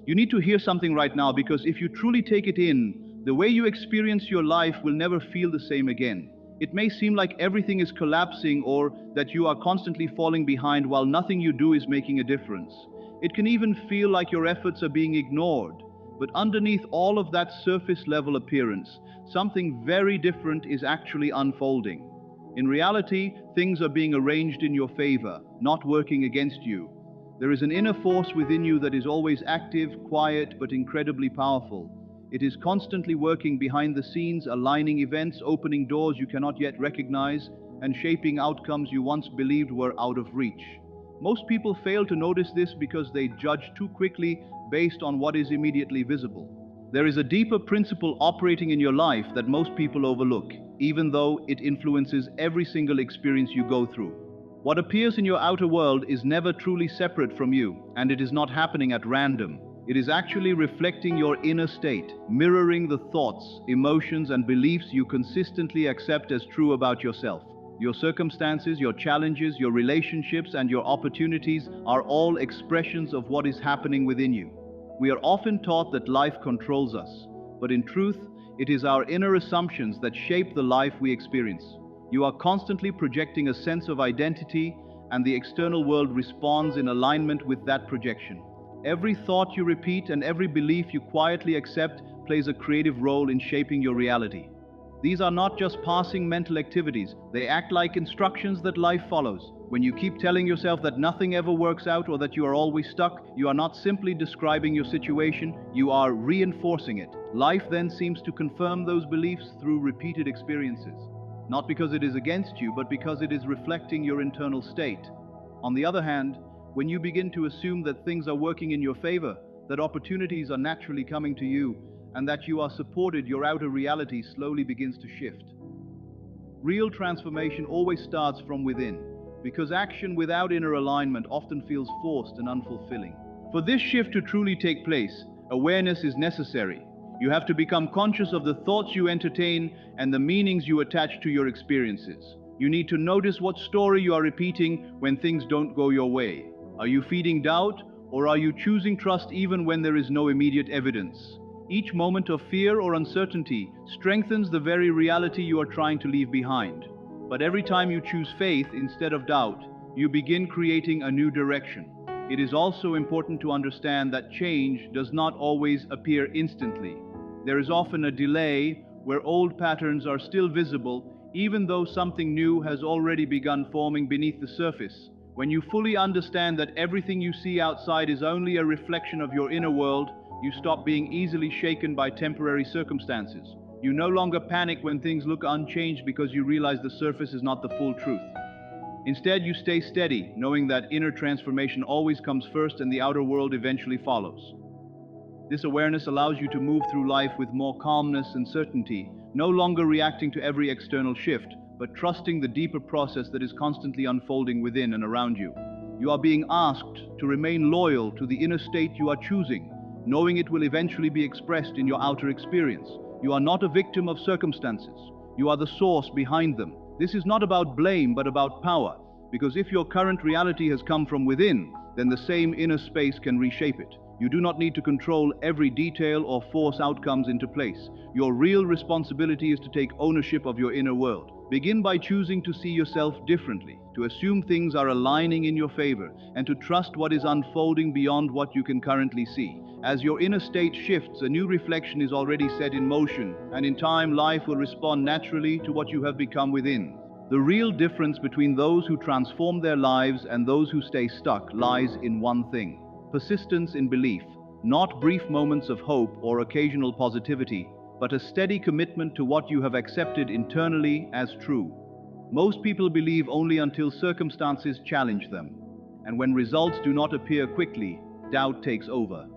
You need to hear something right now, because if you truly take it in, the way you experience your life will never feel the same again. It may seem like everything is collapsing or that you are constantly falling behind while nothing you do is making a difference. It can even feel like your efforts are being ignored. But underneath all of that surface level appearance, something very different is actually unfolding. In reality, things are being arranged in your favor, not working against you. There is an inner force within you that is always active, quiet, but incredibly powerful. It is constantly working behind the scenes, aligning events, opening doors you cannot yet recognize, and shaping outcomes you once believed were out of reach. Most people fail to notice this because they judge too quickly based on what is immediately visible. There is a deeper principle operating in your life that most people overlook, even though it influences every single experience you go through. What appears in your outer world is never truly separate from you, and it is not happening at random. It is actually reflecting your inner state, mirroring the thoughts, emotions, and beliefs you consistently accept as true about yourself. Your circumstances, your challenges, your relationships, and your opportunities are all expressions of what is happening within you. We are often taught that life controls us, but in truth, it is our inner assumptions that shape the life we experience. You are constantly projecting a sense of identity, and the external world responds in alignment with that projection. Every thought you repeat and every belief you quietly accept plays a creative role in shaping your reality. These are not just passing mental activities, they act like instructions that life follows. When you keep telling yourself that nothing ever works out or that you are always stuck, you are not simply describing your situation, you are reinforcing it. Life then seems to confirm those beliefs through repeated experiences. Not because it is against you, but because it is reflecting your internal state. On the other hand, when you begin to assume that things are working in your favor, that opportunities are naturally coming to you, and that you are supported, your outer reality slowly begins to shift. Real transformation always starts from within, because action without inner alignment often feels forced and unfulfilling. For this shift to truly take place, awareness is necessary. You have to become conscious of the thoughts you entertain and the meanings you attach to your experiences. You need to notice what story you are repeating when things don't go your way. Are you feeding doubt, or are you choosing trust even when there is no immediate evidence? Each moment of fear or uncertainty strengthens the very reality you are trying to leave behind. But every time you choose faith instead of doubt, you begin creating a new direction. It is also important to understand that change does not always appear instantly. There is often a delay where old patterns are still visible, even though something new has already begun forming beneath the surface. When you fully understand that everything you see outside is only a reflection of your inner world, you stop being easily shaken by temporary circumstances. You no longer panic when things look unchanged because you realize the surface is not the full truth. Instead, you stay steady, knowing that inner transformation always comes first and the outer world eventually follows. This awareness allows you to move through life with more calmness and certainty, no longer reacting to every external shift, but trusting the deeper process that is constantly unfolding within and around you. You are being asked to remain loyal to the inner state you are choosing, knowing it will eventually be expressed in your outer experience. You are not a victim of circumstances. You are the source behind them. This is not about blame, but about power, because if your current reality has come from within, then the same inner space can reshape it. You do not need to control every detail or force outcomes into place. Your real responsibility is to take ownership of your inner world. Begin by choosing to see yourself differently, to assume things are aligning in your favor, and to trust what is unfolding beyond what you can currently see. As your inner state shifts, a new reflection is already set in motion, and in time, life will respond naturally to what you have become within. The real difference between those who transform their lives and those who stay stuck lies in one thing: persistence in belief, not brief moments of hope or occasional positivity, but a steady commitment to what you have accepted internally as true. Most people believe only until circumstances challenge them, and when results do not appear quickly, doubt takes over.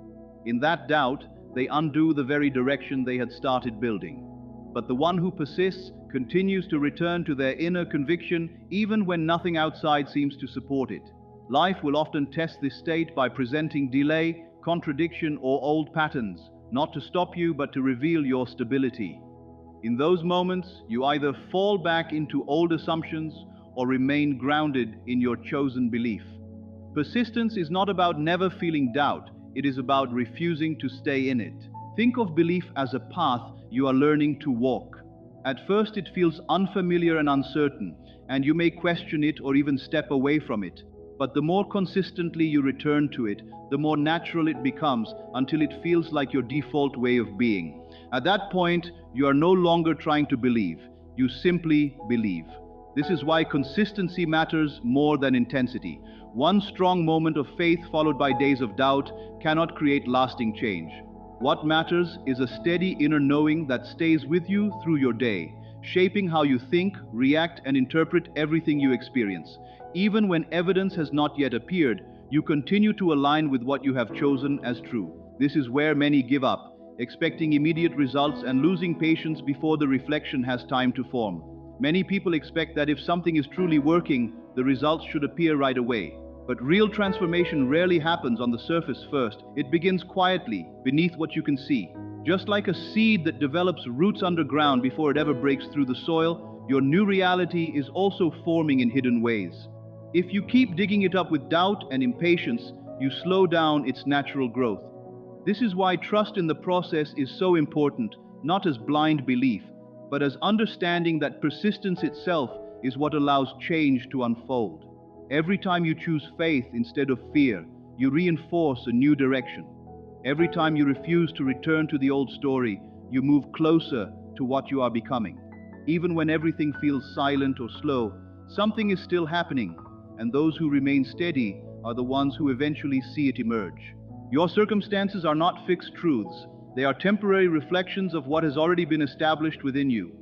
In that doubt, they undo the very direction they had started building. But the one who persists continues to return to their inner conviction even when nothing outside seems to support it. Life will often test this state by presenting delay, contradiction, or old patterns, not to stop you but to reveal your stability. In those moments, you either fall back into old assumptions or remain grounded in your chosen belief. Persistence is not about never feeling doubt, it is about refusing to stay in it. Think of belief as a path you are learning to walk. At first it feels unfamiliar and uncertain, and you may question it or even step away from it. But the more consistently you return to it, the more natural it becomes until it feels like your default way of being. At that point, you are no longer trying to believe, you simply believe. This is why consistency matters more than intensity. One strong moment of faith followed by days of doubt cannot create lasting change. What matters is a steady inner knowing that stays with you through your day, shaping how you think, react, and interpret everything you experience. Even when evidence has not yet appeared, you continue to align with what you have chosen as true. This is where many give up, expecting immediate results and losing patience before the reflection has time to form. Many people expect that if something is truly working, the results should appear right away. But real transformation rarely happens on the surface first. It begins quietly, beneath what you can see. Just like a seed that develops roots underground before it ever breaks through the soil, your new reality is also forming in hidden ways. If you keep digging it up with doubt and impatience, you slow down its natural growth. This is why trust in the process is so important, not as blind belief, but as understanding that persistence itself is what allows change to unfold. Every time you choose faith instead of fear, you reinforce a new direction. Every time you refuse to return to the old story, you move closer to what you are becoming. Even when everything feels silent or slow, something is still happening, and those who remain steady are the ones who eventually see it emerge. Your circumstances are not fixed truths. They are temporary reflections of what has already been established within you.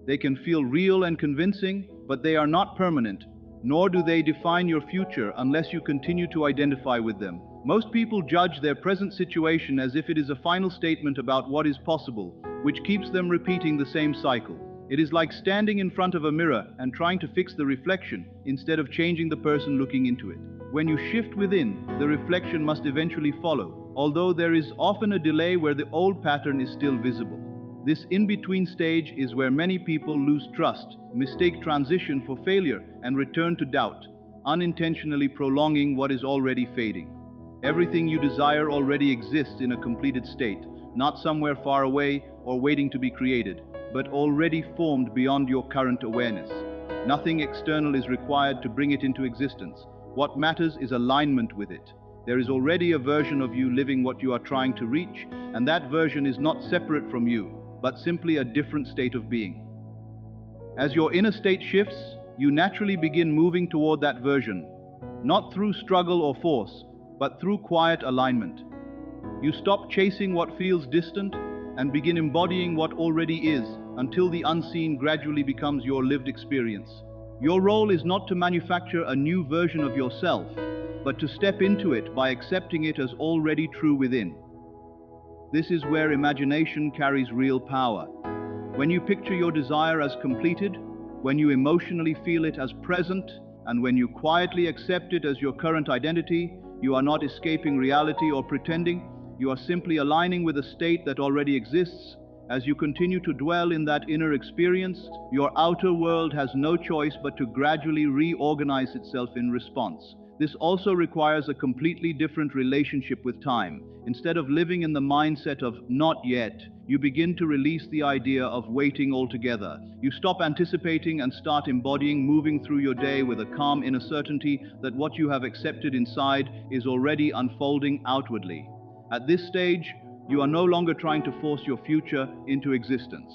They can feel real and convincing, but they are not permanent, nor do they define your future unless you continue to identify with them. Most people judge their present situation as if it is a final statement about what is possible, which keeps them repeating the same cycle. It is like standing in front of a mirror and trying to fix the reflection instead of changing the person looking into it. When you shift within, the reflection must eventually follow, although there is often a delay where the old pattern is still visible. This in-between stage is where many people lose trust, mistake transition for failure, and return to doubt, unintentionally prolonging what is already fading. Everything you desire already exists in a completed state, not somewhere far away or waiting to be created, but already formed beyond your current awareness. Nothing external is required to bring it into existence. What matters is alignment with it. There is already a version of you living what you are trying to reach, and that version is not separate from you, but simply a different state of being. As your inner state shifts, you naturally begin moving toward that version, not through struggle or force, but through quiet alignment. You stop chasing what feels distant and begin embodying what already is, until the unseen gradually becomes your lived experience. Your role is not to manufacture a new version of yourself, but to step into it by accepting it as already true within. This is where imagination carries real power. When you picture your desire as completed, when you emotionally feel it as present, and when you quietly accept it as your current identity, you are not escaping reality or pretending, you are simply aligning with a state that already exists. As you continue to dwell in that inner experience, your outer world has no choice but to gradually reorganize itself in response. This also requires a completely different relationship with time. Instead of living in the mindset of not yet, you begin to release the idea of waiting altogether. You stop anticipating and start embodying, moving through your day with a calm inner certainty that what you have accepted inside is already unfolding outwardly. At this stage, you are no longer trying to force your future into existence.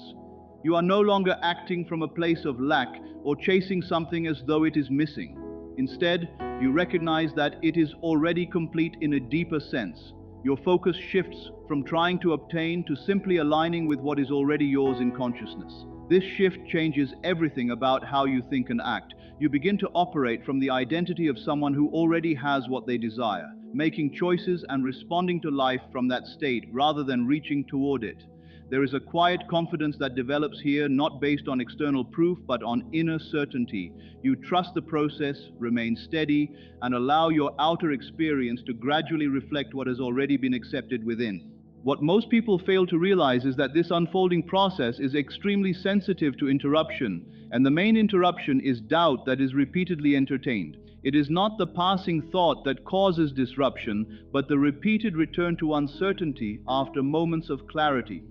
You are no longer acting from a place of lack or chasing something as though it is missing. Instead, you recognize that it is already complete in a deeper sense. Your focus shifts from trying to obtain to simply aligning with what is already yours in consciousness. This shift changes everything about how you think and act. You begin to operate from the identity of someone who already has what they desire, making choices and responding to life from that state rather than reaching toward it. There is a quiet confidence that develops here, not based on external proof, but on inner certainty. You trust the process, remain steady, and allow your outer experience to gradually reflect what has already been accepted within. What most people fail to realize is that this unfolding process is extremely sensitive to interruption, and the main interruption is doubt that is repeatedly entertained. It is not the passing thought that causes disruption, but the repeated return to uncertainty after moments of clarity.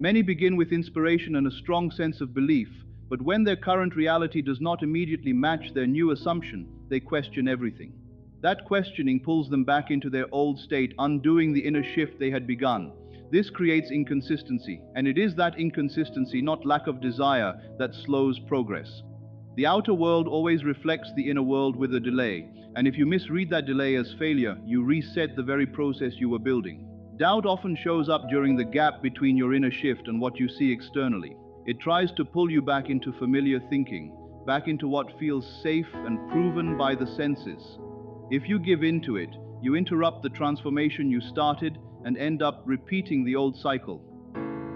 Many begin with inspiration and a strong sense of belief, but when their current reality does not immediately match their new assumption, they question everything. That questioning pulls them back into their old state, undoing the inner shift they had begun. This creates inconsistency, and it is that inconsistency, not lack of desire, that slows progress. The outer world always reflects the inner world with a delay, and if you misread that delay as failure, you reset the very process you were building. Doubt often shows up during the gap between your inner shift and what you see externally. It tries to pull you back into familiar thinking, back into what feels safe and proven by the senses. If you give in to it, you interrupt the transformation you started and end up repeating the old cycle.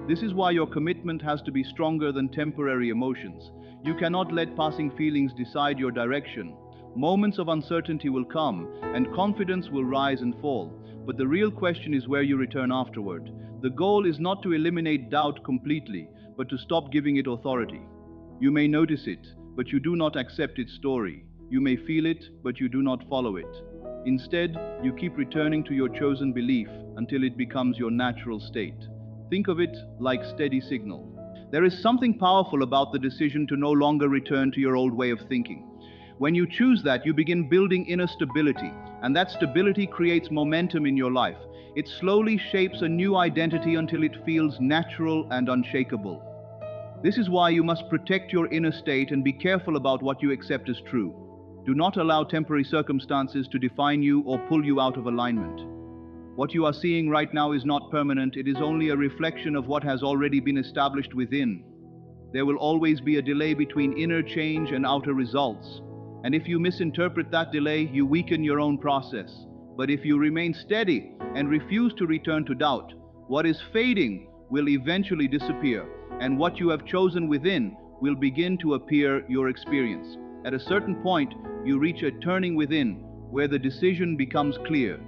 This is why your commitment has to be stronger than temporary emotions. You cannot let passing feelings decide your direction. Moments of uncertainty will come, and confidence will rise and fall. But the real question is where you return afterward. The goal is not to eliminate doubt completely, but to stop giving it authority. You may notice it, but you do not accept its story. You may feel it, but you do not follow it. Instead, you keep returning to your chosen belief until it becomes your natural state. Think of it like steady signal. There is something powerful about the decision to no longer return to your old way of thinking. When you choose that, you begin building inner stability, and that stability creates momentum in your life. It slowly shapes a new identity until it feels natural and unshakable. This is why you must protect your inner state and be careful about what you accept as true. Do not allow temporary circumstances to define you or pull you out of alignment. What you are seeing right now is not permanent, it is only a reflection of what has already been established within. There will always be a delay between inner change and outer results. And if you misinterpret that delay, you weaken your own process. But if you remain steady and refuse to return to doubt, what is fading will eventually disappear, and what you have chosen within will begin to appear your experience. At a certain point, you reach a turning within, where the decision becomes clear.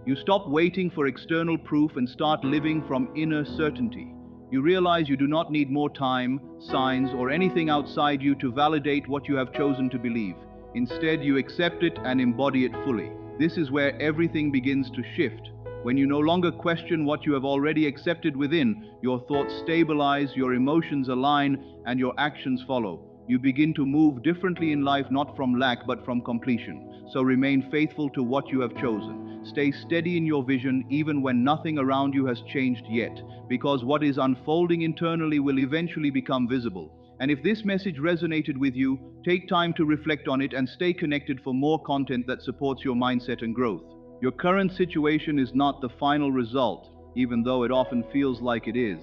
You stop waiting for external proof and start living from inner certainty. You realize you do not need more time, signs, or anything outside you to validate what you have chosen to believe. Instead, you accept it and embody it fully. This is where everything begins to shift. When you no longer question what you have already accepted within, your thoughts stabilize, your emotions align, and your actions follow. You begin to move differently in life, not from lack, but from completion. So remain faithful to what you have chosen. Stay steady in your vision, even when nothing around you has changed yet, because what is unfolding internally will eventually become visible. And if this message resonated with you, take time to reflect on it and stay connected for more content that supports your mindset and growth. Your current situation is not the final result, even though it often feels like it is.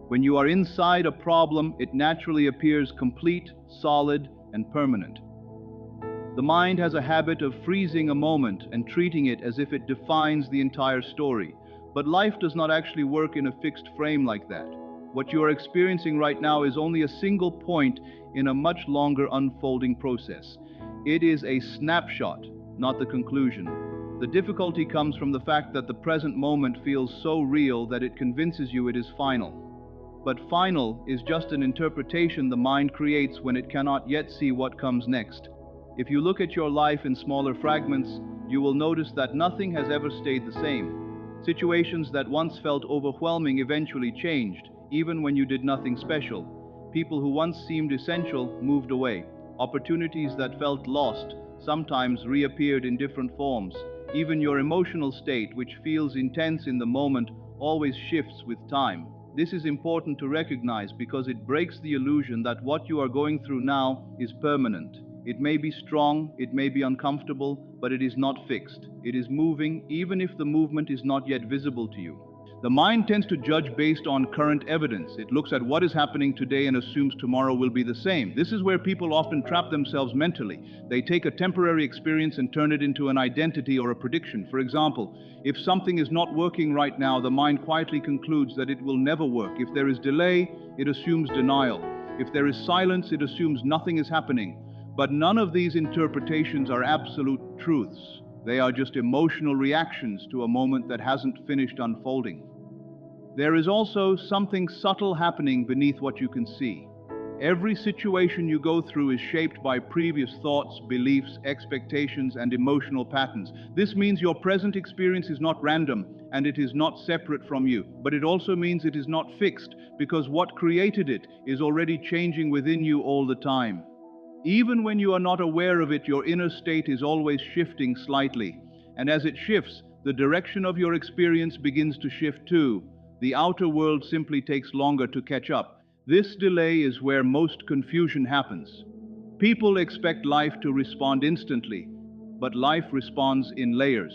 When you are inside a problem, it naturally appears complete, solid, and permanent. The mind has a habit of freezing a moment and treating it as if it defines the entire story. But life does not actually work in a fixed frame like that. What you are experiencing right now is only a single point in a much longer unfolding process. It is a snapshot, not the conclusion. The difficulty comes from the fact that the present moment feels so real that it convinces you it is final. But final is just an interpretation the mind creates when it cannot yet see what comes next. If you look at your life in smaller fragments, you will notice that nothing has ever stayed the same. Situations that once felt overwhelming eventually changed, even when you did nothing special. People who once seemed essential moved away. Opportunities that felt lost sometimes reappeared in different forms. Even your emotional state, which feels intense in the moment, always shifts with time. This is important to recognize because it breaks the illusion that what you are going through now is permanent. It may be strong, it may be uncomfortable, but it is not fixed. It is moving, even if the movement is not yet visible to you. The mind tends to judge based on current evidence. It looks at what is happening today and assumes tomorrow will be the same. This is where people often trap themselves mentally. They take a temporary experience and turn it into an identity or a prediction. For example, if something is not working right now, the mind quietly concludes that it will never work. If there is delay, it assumes denial. If there is silence, it assumes nothing is happening. But none of these interpretations are absolute truths. They are just emotional reactions to a moment that hasn't finished unfolding. There is also something subtle happening beneath what you can see. Every situation you go through is shaped by previous thoughts, beliefs, expectations, and emotional patterns. This means your present experience is not random and it is not separate from you, but it also means it is not fixed because what created it is already changing within you all the time. Even when you are not aware of it, your inner state is always shifting slightly. And as it shifts, the direction of your experience begins to shift too. The outer world simply takes longer to catch up. This delay is where most confusion happens. People expect life to respond instantly, but life responds in layers.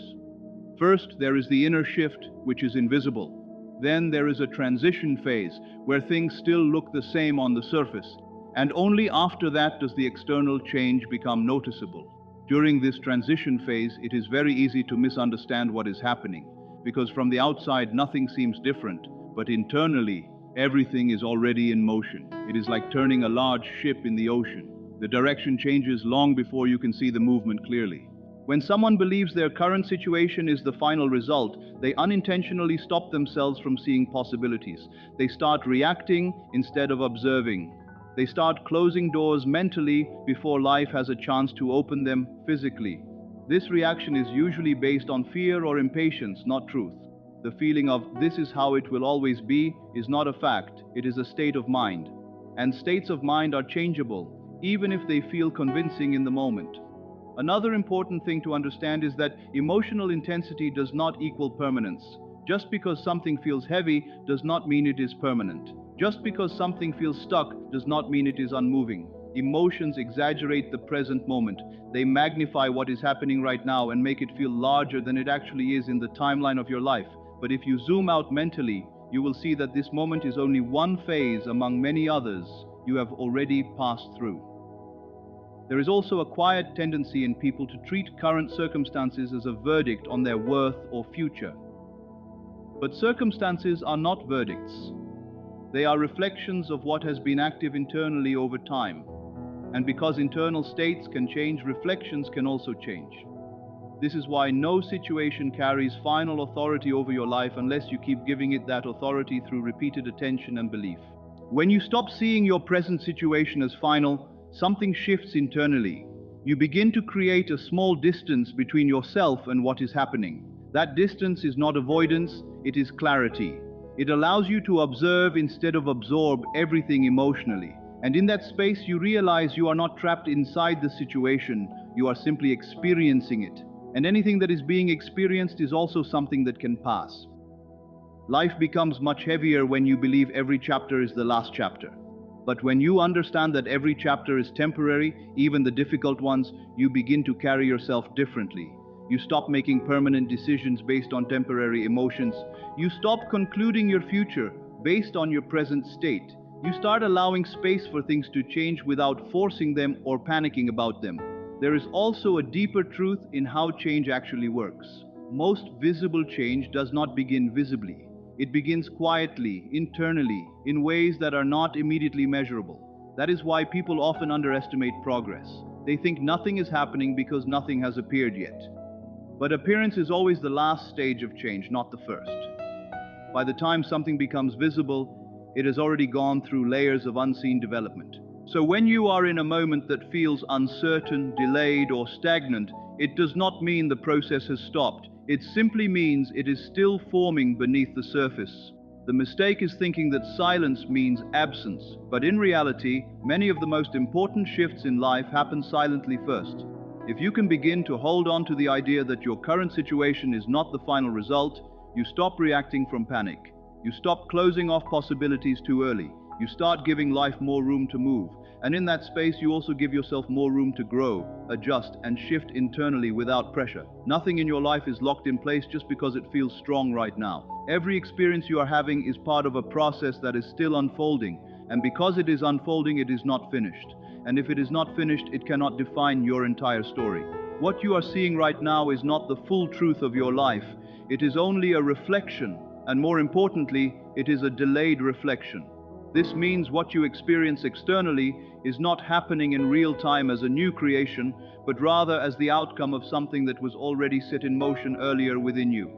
First, there is the inner shift, which is invisible. Then there is a transition phase, where things still look the same on the surface. And only after that does the external change become noticeable. During this transition phase, it is very easy to misunderstand what is happening, because from the outside nothing seems different, but internally everything is already in motion. It is like turning a large ship in the ocean. The direction changes long before you can see the movement clearly. When someone believes their current situation is the final result, they unintentionally stop themselves from seeing possibilities. They start reacting instead of observing. They start closing doors mentally before life has a chance to open them physically. This reaction is usually based on fear or impatience, not truth. The feeling of "this is how it will always be" is not a fact, it is a state of mind. And states of mind are changeable, even if they feel convincing in the moment. Another important thing to understand is that emotional intensity does not equal permanence. Just because something feels heavy does not mean it is permanent. Just because something feels stuck does not mean it is unmoving. Emotions exaggerate the present moment. They magnify what is happening right now and make it feel larger than it actually is in the timeline of your life. But if you zoom out mentally, you will see that this moment is only one phase among many others you have already passed through. There is also a quiet tendency in people to treat current circumstances as a verdict on their worth or future. But circumstances are not verdicts. They are reflections of what has been active internally over time. And because internal states can change, reflections can also change. This is why no situation carries final authority over your life unless you keep giving it that authority through repeated attention and belief. When you stop seeing your present situation as final, something shifts internally. You begin to create a small distance between yourself and what is happening. That distance is not avoidance, it is clarity. It allows you to observe instead of absorb everything emotionally. And in that space, you realize you are not trapped inside the situation, you are simply experiencing it. And anything that is being experienced is also something that can pass. Life becomes much heavier when you believe every chapter is the last chapter. But when you understand that every chapter is temporary, even the difficult ones, you begin to carry yourself differently. You stop making permanent decisions based on temporary emotions. You stop concluding your future based on your present state. You start allowing space for things to change without forcing them or panicking about them. There is also a deeper truth in how change actually works. Most visible change does not begin visibly. It begins quietly, internally, in ways that are not immediately measurable. That is why people often underestimate progress. They think nothing is happening because nothing has appeared yet. But appearance is always the last stage of change, not the first. By the time something becomes visible, it has already gone through layers of unseen development. So when you are in a moment that feels uncertain, delayed, or stagnant, it does not mean the process has stopped. It simply means it is still forming beneath the surface. The mistake is thinking that silence means absence, but in reality, many of the most important shifts in life happen silently first. If you can begin to hold on to the idea that your current situation is not the final result, you stop reacting from panic. You stop closing off possibilities too early. You start giving life more room to move. And in that space, you also give yourself more room to grow, adjust, and shift internally without pressure. Nothing in your life is locked in place just because it feels strong right now. Every experience you are having is part of a process that is still unfolding. And because it is unfolding, it is not finished. And if it is not finished, it cannot define your entire story. What you are seeing right now is not the full truth of your life. It is only a reflection, and more importantly, it is a delayed reflection. This means what you experience externally is not happening in real time as a new creation, but rather as the outcome of something that was already set in motion earlier within you.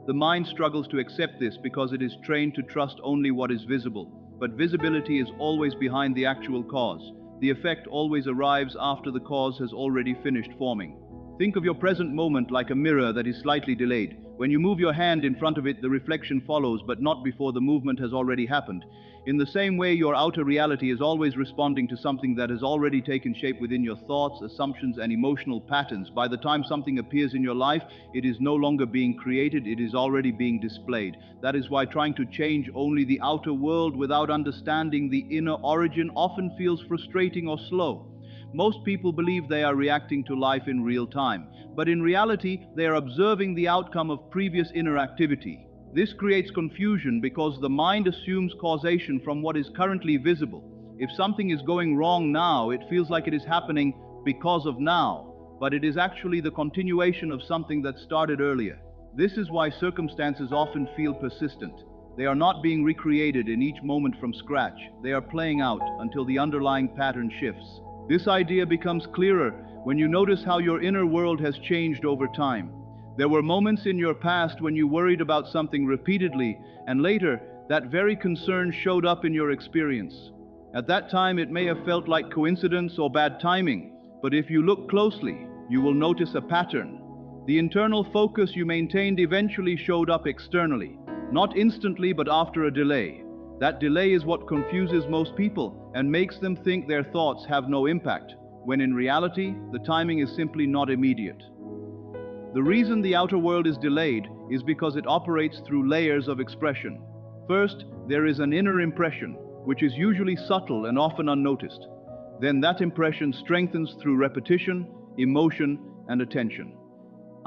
The mind struggles to accept this because it is trained to trust only what is visible. but visibility is always behind the actual cause. The effect always arrives after the cause has already finished forming. Think of your present moment like a mirror that is slightly delayed. When you move your hand in front of it, the reflection follows, but not before the movement has already happened. In the same way, your outer reality is always responding to something that has already taken shape within your thoughts, assumptions, and emotional patterns. By the time something appears in your life, it is no longer being created, it is already being displayed. That is why trying to change only the outer world without understanding the inner origin often feels frustrating or slow. Most people believe they are reacting to life in real time, but in reality, they are observing the outcome of previous inner activity. This creates confusion because the mind assumes causation from what is currently visible. If something is going wrong now, it feels like it is happening because of now, but it is actually the continuation of something that started earlier. This is why circumstances often feel persistent. They are not being recreated in each moment from scratch. They are playing out until the underlying pattern shifts. This idea becomes clearer when you notice how your inner world has changed over time. There were moments in your past when you worried about something repeatedly, and later, that very concern showed up in your experience. At that time, it may have felt like coincidence or bad timing, but if you look closely, you will notice a pattern. The internal focus you maintained eventually showed up externally, not instantly but after a delay. That delay is what confuses most people and makes them think their thoughts have no impact, when in reality, the timing is simply not immediate. The reason the outer world is delayed is because it operates through layers of expression. First, there is an inner impression, which is usually subtle and often unnoticed. Then that impression strengthens through repetition, emotion, and attention.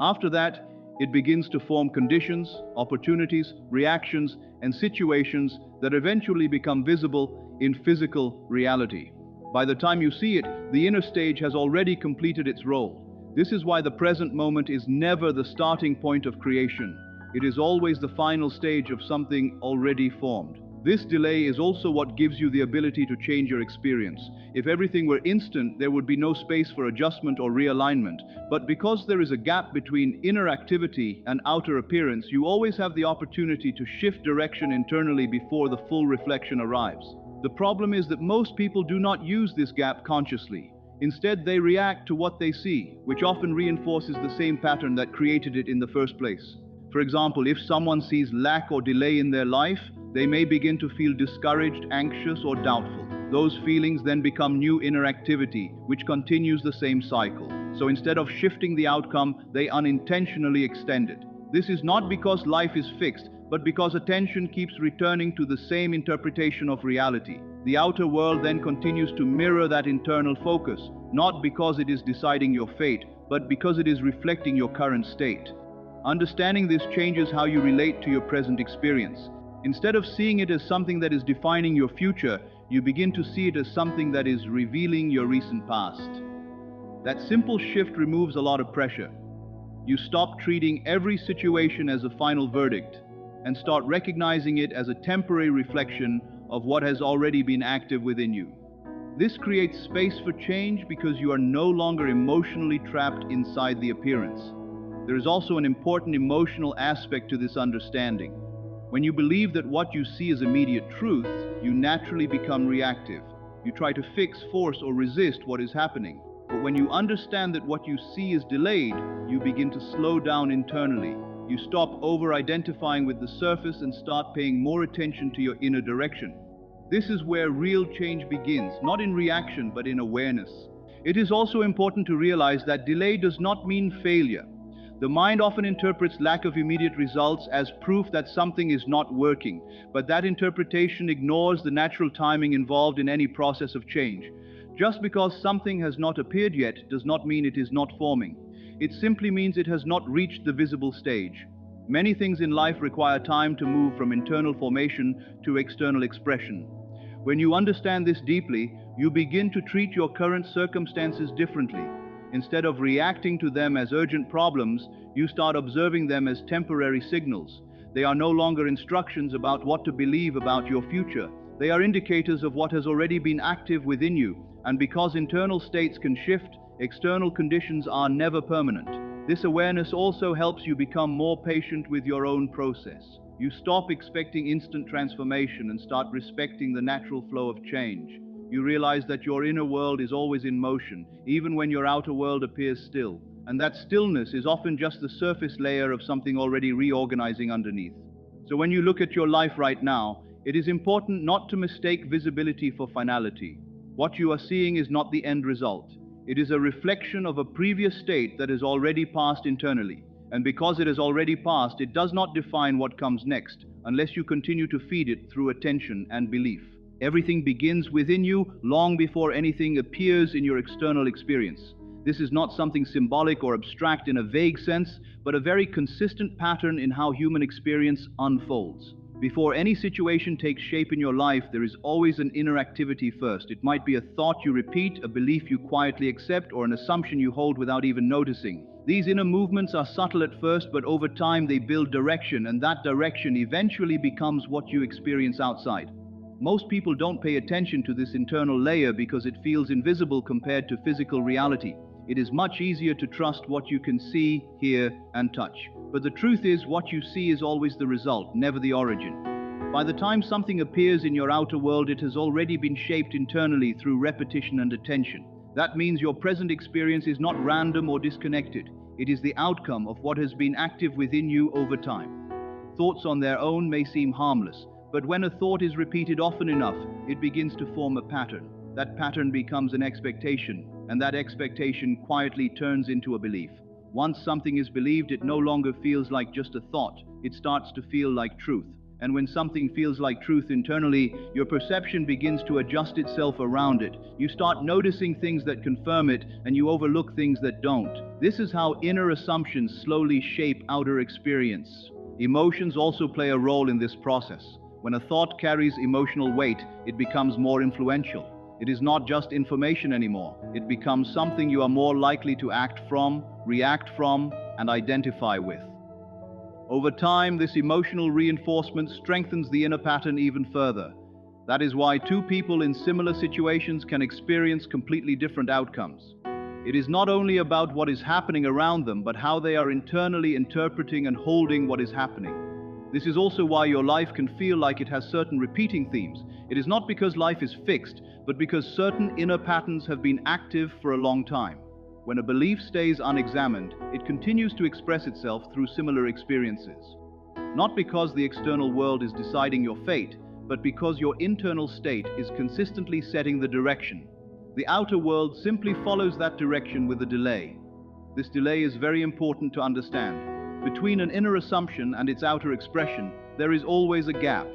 After that, it begins to form conditions, opportunities, reactions, and situations that eventually become visible in physical reality. By the time you see it, the inner stage has already completed its role. This is why the present moment is never the starting point of creation. It is always the final stage of something already formed. This delay is also what gives you the ability to change your experience. If everything were instant, there would be no space for adjustment or realignment. But because there is a gap between inner activity and outer appearance, you always have the opportunity to shift direction internally before the full reflection arrives. The problem is that most people do not use this gap consciously. Instead, they react to what they see, which often reinforces the same pattern that created it in the first place. For example, if someone sees lack or delay in their life, they may begin to feel discouraged, anxious, or doubtful. Those feelings then become new inner activity, which continues the same cycle. So instead of shifting the outcome, they unintentionally extend it. This is not because life is fixed, but because attention keeps returning to the same interpretation of reality. The outer world then continues to mirror that internal focus, not because it is deciding your fate, but because it is reflecting your current state. Understanding this changes how you relate to your present experience. Instead of seeing it as something that is defining your future, you begin to see it as something that is revealing your recent past. That simple shift removes a lot of pressure. You stop treating every situation as a final verdict and start recognizing it as a temporary reflection of what has already been active within you. This creates space for change because you are no longer emotionally trapped inside the appearance. There is also an important emotional aspect to this understanding. When you believe that what you see is immediate truth, you naturally become reactive. You try to fix, force, or resist what is happening. But when you understand that what you see is delayed, you begin to slow down internally. You stop over-identifying with the surface and start paying more attention to your inner direction. This is where real change begins, not in reaction, but in awareness. It is also important to realize that delay does not mean failure. The mind often interprets lack of immediate results as proof that something is not working, but that interpretation ignores the natural timing involved in any process of change. Just because something has not appeared yet does not mean it is not forming. It simply means it has not reached the visible stage. Many things in life require time to move from internal formation to external expression. When you understand this deeply, you begin to treat your current circumstances differently. Instead of reacting to them as urgent problems, you start observing them as temporary signals. They are no longer instructions about what to believe about your future. They are indicators of what has already been active within you, and because internal states can shift, external conditions are never permanent. This awareness also helps you become more patient with your own process. You stop expecting instant transformation and start respecting the natural flow of change. You realize that your inner world is always in motion, even when your outer world appears still, and that stillness is often just the surface layer of something already reorganizing underneath. So when you look at your life right now, it is important not to mistake visibility for finality. What you are seeing is not the end result. It is a reflection of a previous state that has already passed internally. And because it has already passed, it does not define what comes next, unless you continue to feed it through attention and belief. Everything begins within you long before anything appears in your external experience. This is not something symbolic or abstract in a vague sense, but a very consistent pattern in how human experience unfolds. Before any situation takes shape in your life, there is always an inner activity first. It might be a thought you repeat, a belief you quietly accept, or an assumption you hold without even noticing. These inner movements are subtle at first, but over time they build direction, and that direction eventually becomes what you experience outside. Most people don't pay attention to this internal layer because it feels invisible compared to physical reality. It is much easier to trust what you can see, hear, and touch. But the truth is, what you see is always the result, never the origin. By the time something appears in your outer world, it has already been shaped internally through repetition and attention. That means your present experience is not random or disconnected. It is the outcome of what has been active within you over time. Thoughts on their own may seem harmless, but when a thought is repeated often enough, it begins to form a pattern. That pattern becomes an expectation, and that expectation quietly turns into a belief. Once something is believed, it no longer feels like just a thought. It starts to feel like truth. And when something feels like truth internally, your perception begins to adjust itself around it. You start noticing things that confirm it, and you overlook things that don't. This is how inner assumptions slowly shape outer experience. Emotions also play a role in this process. When a thought carries emotional weight, it becomes more influential. It is not just information anymore. It becomes something you are more likely to act from, react from, and identify with. Over time, this emotional reinforcement strengthens the inner pattern even further. That is why two people in similar situations can experience completely different outcomes. It is not only about what is happening around them, but how they are internally interpreting and holding what is happening. This is also why your life can feel like it has certain repeating themes. It is not because life is fixed, but because certain inner patterns have been active for a long time. When a belief stays unexamined, it continues to express itself through similar experiences. Not because the external world is deciding your fate, but because your internal state is consistently setting the direction. The outer world simply follows that direction with a delay. This delay is very important to understand. Between an inner assumption and its outer expression, there is always a gap.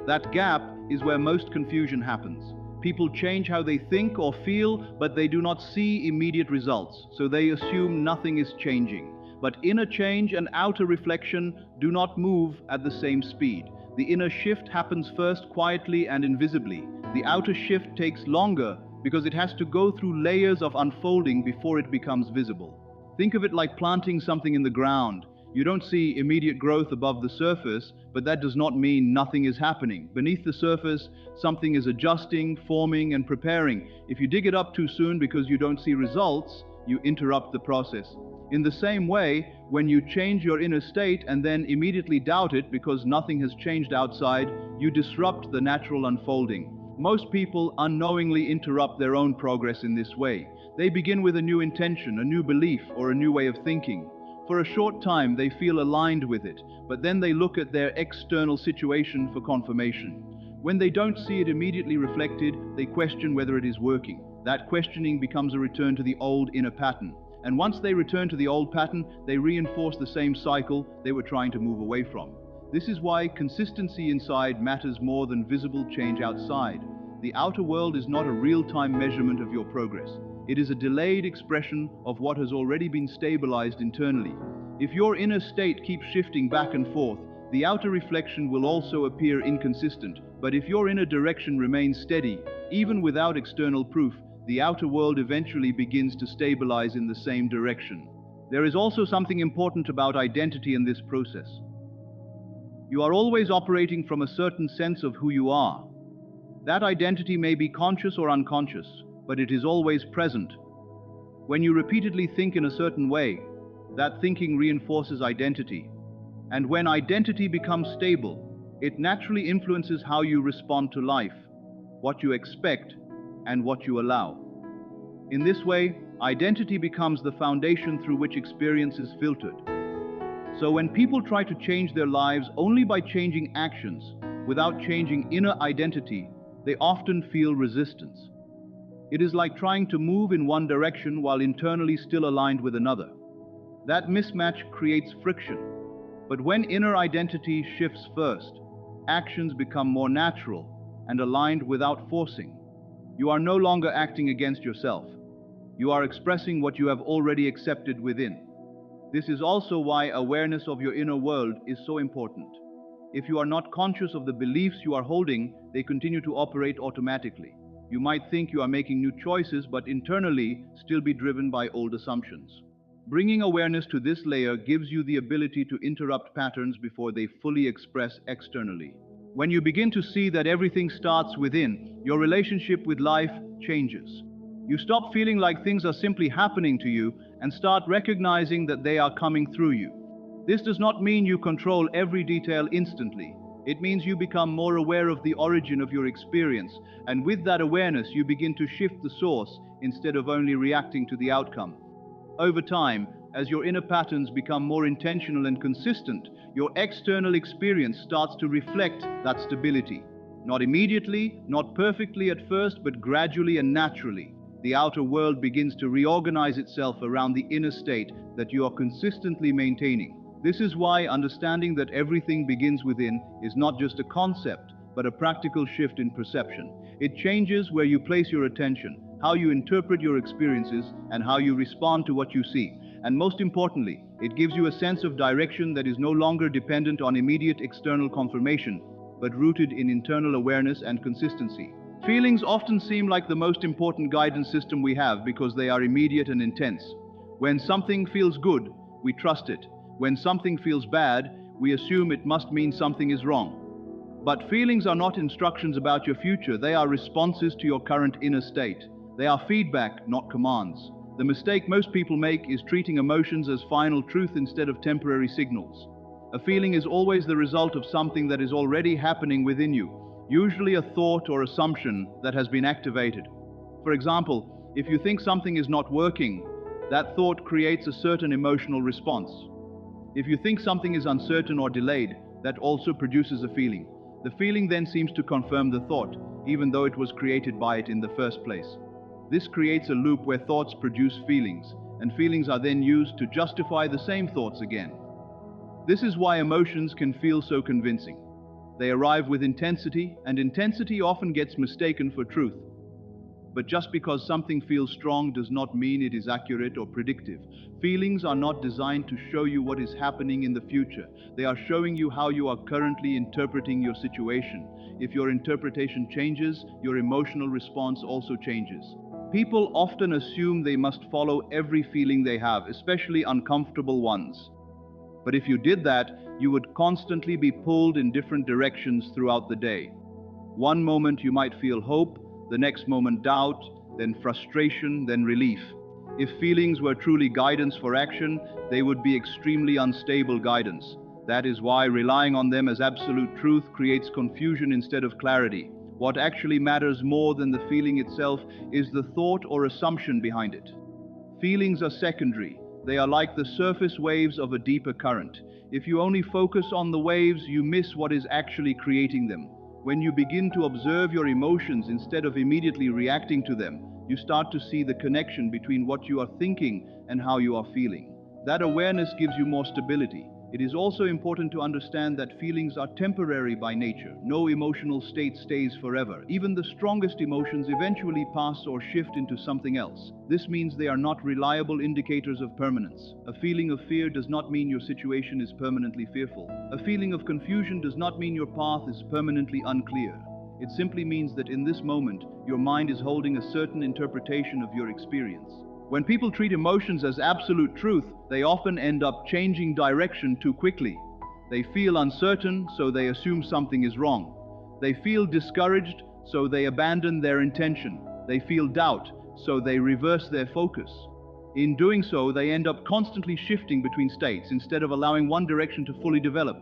That gap is where most confusion happens. People change how they think or feel, but they do not see immediate results, so they assume nothing is changing. But inner change and outer reflection do not move at the same speed. The inner shift happens first quietly and invisibly. The outer shift takes longer because it has to go through layers of unfolding before it becomes visible. Think of it like planting something in the ground. You don't see immediate growth above the surface, but that does not mean nothing is happening. Beneath the surface, something is adjusting, forming, and preparing. If you dig it up too soon because you don't see results, you interrupt the process. In the same way, when you change your inner state and then immediately doubt it because nothing has changed outside, you disrupt the natural unfolding. Most people unknowingly interrupt their own progress in this way. They begin with a new intention, a new belief, or a new way of thinking. For a short time, they feel aligned with it, but then they look at their external situation for confirmation. When they don't see it immediately reflected, they question whether it is working. That questioning becomes a return to the old inner pattern. And once they return to the old pattern, they reinforce the same cycle they were trying to move away from. This is why consistency inside matters more than visible change outside. The outer world is not a real-time measurement of your progress. It is a delayed expression of what has already been stabilized internally. If your inner state keeps shifting back and forth, the outer reflection will also appear inconsistent. But if your inner direction remains steady, even without external proof, the outer world eventually begins to stabilize in the same direction. There is also something important about identity in this process. You are always operating from a certain sense of who you are. That identity may be conscious or unconscious, but it is always present. When you repeatedly think in a certain way, that thinking reinforces identity. And when identity becomes stable, it naturally influences how you respond to life, what you expect, and what you allow. In this way, identity becomes the foundation through which experience is filtered. So when people try to change their lives only by changing actions, without changing inner identity, they often feel resistance. It is like trying to move in one direction while internally still aligned with another. That mismatch creates friction. But when inner identity shifts first, actions become more natural and aligned without forcing. You are no longer acting against yourself. You are expressing what you have already accepted within. This is also why awareness of your inner world is so important. If you are not conscious of the beliefs you are holding, they continue to operate automatically. You might think you are making new choices, but internally still be driven by old assumptions. Bringing awareness to this layer gives you the ability to interrupt patterns before they fully express externally. When you begin to see that everything starts within, your relationship with life changes. You stop feeling like things are simply happening to you and start recognizing that they are coming through you. This does not mean you control every detail instantly. It means you become more aware of the origin of your experience, and with that awareness you begin to shift the source instead of only reacting to the outcome. Over time, as your inner patterns become more intentional and consistent, your external experience starts to reflect that stability. Not immediately, not perfectly at first, but gradually and naturally. The outer world begins to reorganize itself around the inner state that you are consistently maintaining. This is why understanding that everything begins within is not just a concept, but a practical shift in perception. It changes where you place your attention, how you interpret your experiences, and how you respond to what you see. And most importantly, it gives you a sense of direction that is no longer dependent on immediate external confirmation, but rooted in internal awareness and consistency. Feelings often seem like the most important guidance system we have because they are immediate and intense. When something feels good, we trust it. When something feels bad, we assume it must mean something is wrong. But feelings are not instructions about your future, they are responses to your current inner state. They are feedback, not commands. The mistake most people make is treating emotions as final truth instead of temporary signals. A feeling is always the result of something that is already happening within you, usually a thought or assumption that has been activated. For example, if you think something is not working, that thought creates a certain emotional response. If you think something is uncertain or delayed, that also produces a feeling. The feeling then seems to confirm the thought, even though it was created by it in the first place. This creates a loop where thoughts produce feelings, and feelings are then used to justify the same thoughts again. This is why emotions can feel so convincing. They arrive with intensity, and intensity often gets mistaken for truth. But just because something feels strong does not mean it is accurate or predictive. Feelings are not designed to show you what is happening in the future. They are showing you how you are currently interpreting your situation. If your interpretation changes, your emotional response also changes. People often assume they must follow every feeling they have, especially uncomfortable ones. But if you did that, you would constantly be pulled in different directions throughout the day. One moment you might feel hope, the next moment doubt, then frustration, then relief. If feelings were truly guidance for action, they would be extremely unstable guidance. That is why relying on them as absolute truth creates confusion instead of clarity. What actually matters more than the feeling itself is the thought or assumption behind it. Feelings are secondary. They are like the surface waves of a deeper current. If you only focus on the waves, you miss what is actually creating them. When you begin to observe your emotions instead of immediately reacting to them, you start to see the connection between what you are thinking and how you are feeling. That awareness gives you more stability. It is also important to understand that feelings are temporary by nature. No emotional state stays forever. Even the strongest emotions eventually pass or shift into something else. This means they are not reliable indicators of permanence. A feeling of fear does not mean your situation is permanently fearful. A feeling of confusion does not mean your path is permanently unclear. It simply means that in this moment, your mind is holding a certain interpretation of your experience. When people treat emotions as absolute truth, they often end up changing direction too quickly. They feel uncertain, so they assume something is wrong. They feel discouraged, so they abandon their intention. They feel doubt, so they reverse their focus. In doing so, they end up constantly shifting between states instead of allowing one direction to fully develop.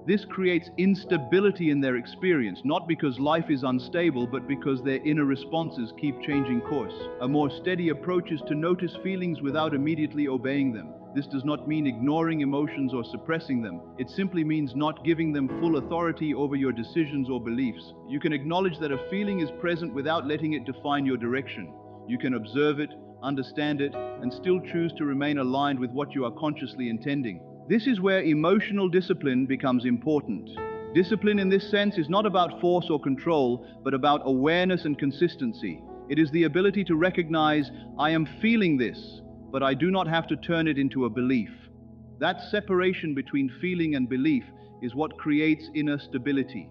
This creates instability in their experience, not because life is unstable, but because their inner responses keep changing course. A more steady approach is to notice feelings without immediately obeying them. This does not mean ignoring emotions or suppressing them. It simply means not giving them full authority over your decisions or beliefs. You can acknowledge that a feeling is present without letting it define your direction. You can observe it, understand it, and still choose to remain aligned with what you are consciously intending. This is where emotional discipline becomes important. Discipline in this sense is not about force or control, but about awareness and consistency. It is the ability to recognize, I am feeling this, but I do not have to turn it into a belief. That separation between feeling and belief is what creates inner stability.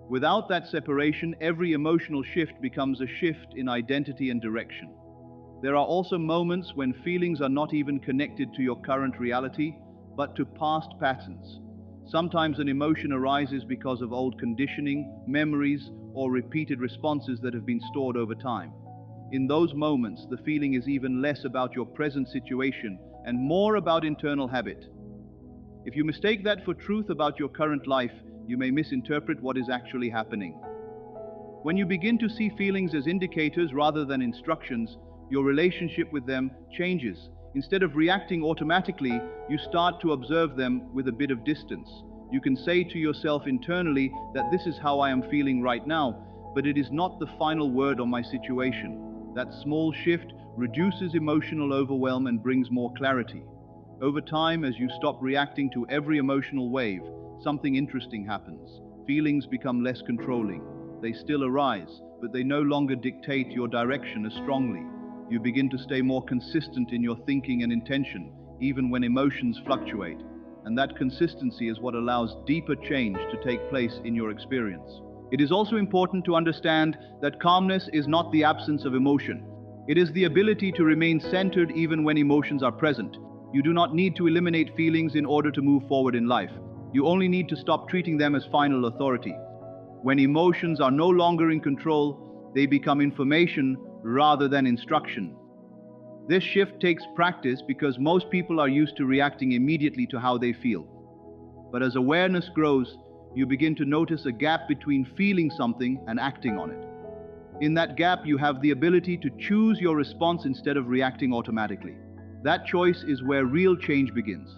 Without that separation, every emotional shift becomes a shift in identity and direction. There are also moments when feelings are not even connected to your current reality, but to past patterns. Sometimes an emotion arises because of old conditioning, memories, or repeated responses that have been stored over time. In those moments, the feeling is even less about your present situation and more about internal habit. If you mistake that for truth about your current life, you may misinterpret what is actually happening. When you begin to see feelings as indicators rather than instructions, your relationship with them changes. Instead of reacting automatically, you start to observe them with a bit of distance. You can say to yourself internally that this is how I am feeling right now, but it is not the final word on my situation. That small shift reduces emotional overwhelm and brings more clarity. Over time, as you stop reacting to every emotional wave, something interesting happens. Feelings become less controlling. They still arise, but they no longer dictate your direction as strongly. You begin to stay more consistent in your thinking and intention, even when emotions fluctuate. And that consistency is what allows deeper change to take place in your experience. It is also important to understand that calmness is not the absence of emotion. It is the ability to remain centered even when emotions are present. You do not need to eliminate feelings in order to move forward in life. You only need to stop treating them as final authority. When emotions are no longer in control, they become information rather than instruction. This shift takes practice because most people are used to reacting immediately to how they feel. But as awareness grows, you begin to notice a gap between feeling something and acting on it. In that gap, you have the ability to choose your response instead of reacting automatically. That choice is where real change begins.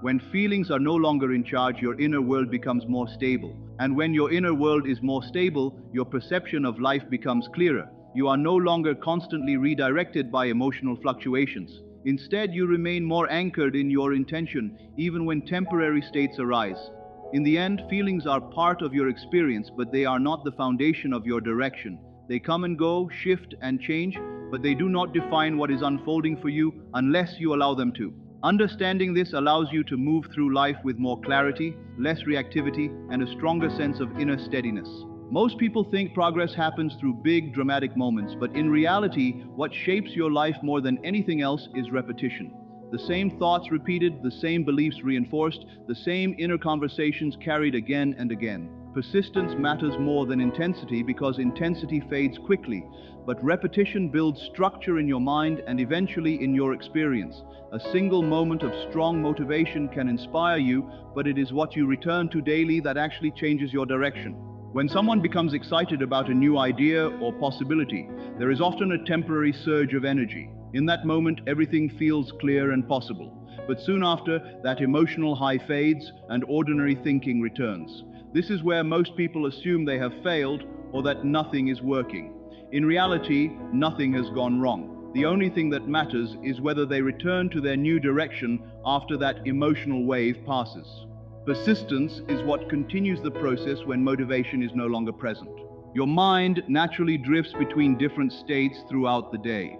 When feelings are no longer in charge, your inner world becomes more stable. And when your inner world is more stable, your perception of life becomes clearer. You are no longer constantly redirected by emotional fluctuations. Instead, you remain more anchored in your intention, even when temporary states arise. In the end, feelings are part of your experience, but they are not the foundation of your direction. They come and go, shift and change, but they do not define what is unfolding for you unless you allow them to. Understanding this allows you to move through life with more clarity, less reactivity, and a stronger sense of inner steadiness. Most people think progress happens through big, dramatic moments, but in reality, what shapes your life more than anything else is repetition. The same thoughts repeated, the same beliefs reinforced, the same inner conversations carried again and again. Persistence matters more than intensity because intensity fades quickly, but repetition builds structure in your mind and eventually in your experience. A single moment of strong motivation can inspire you, but it is what you return to daily that actually changes your direction. When someone becomes excited about a new idea or possibility, there is often a temporary surge of energy. In that moment, everything feels clear and possible. But soon after, that emotional high fades and ordinary thinking returns. This is where most people assume they have failed or that nothing is working. In reality, nothing has gone wrong. The only thing that matters is whether they return to their new direction after that emotional wave passes. Persistence is what continues the process when motivation is no longer present. Your mind naturally drifts between different states throughout the day.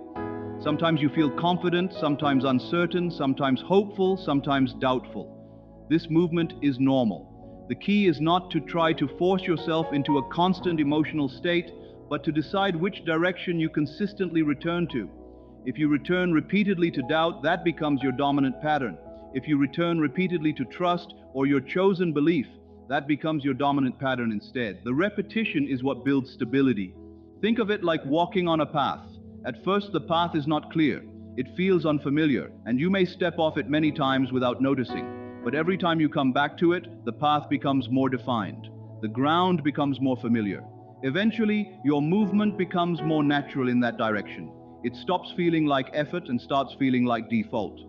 Sometimes you feel confident, sometimes uncertain, sometimes hopeful, sometimes doubtful. This movement is normal. The key is not to try to force yourself into a constant emotional state, but to decide which direction you consistently return to. If you return repeatedly to doubt, that becomes your dominant pattern. If you return repeatedly to trust or your chosen belief, that becomes your dominant pattern instead. The repetition is what builds stability. Think of it like walking on a path. At first, the path is not clear. It feels unfamiliar, and you may step off it many times without noticing. But every time you come back to it, the path becomes more defined. The ground becomes more familiar. Eventually, your movement becomes more natural in that direction. It stops feeling like effort and starts feeling like default.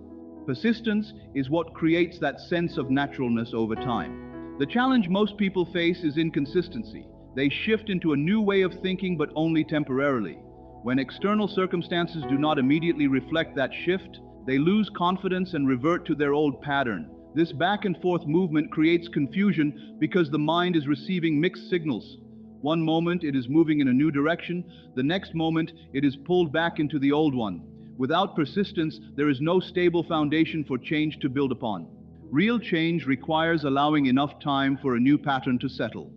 Persistence is what creates that sense of naturalness over time. The challenge most people face is inconsistency. They shift into a new way of thinking, but only temporarily. When external circumstances do not immediately reflect that shift, they lose confidence and revert to their old pattern. This back and forth movement creates confusion because the mind is receiving mixed signals. One moment it is moving in a new direction, the next moment it is pulled back into the old one. Without persistence, there is no stable foundation for change to build upon. Real change requires allowing enough time for a new pattern to settle.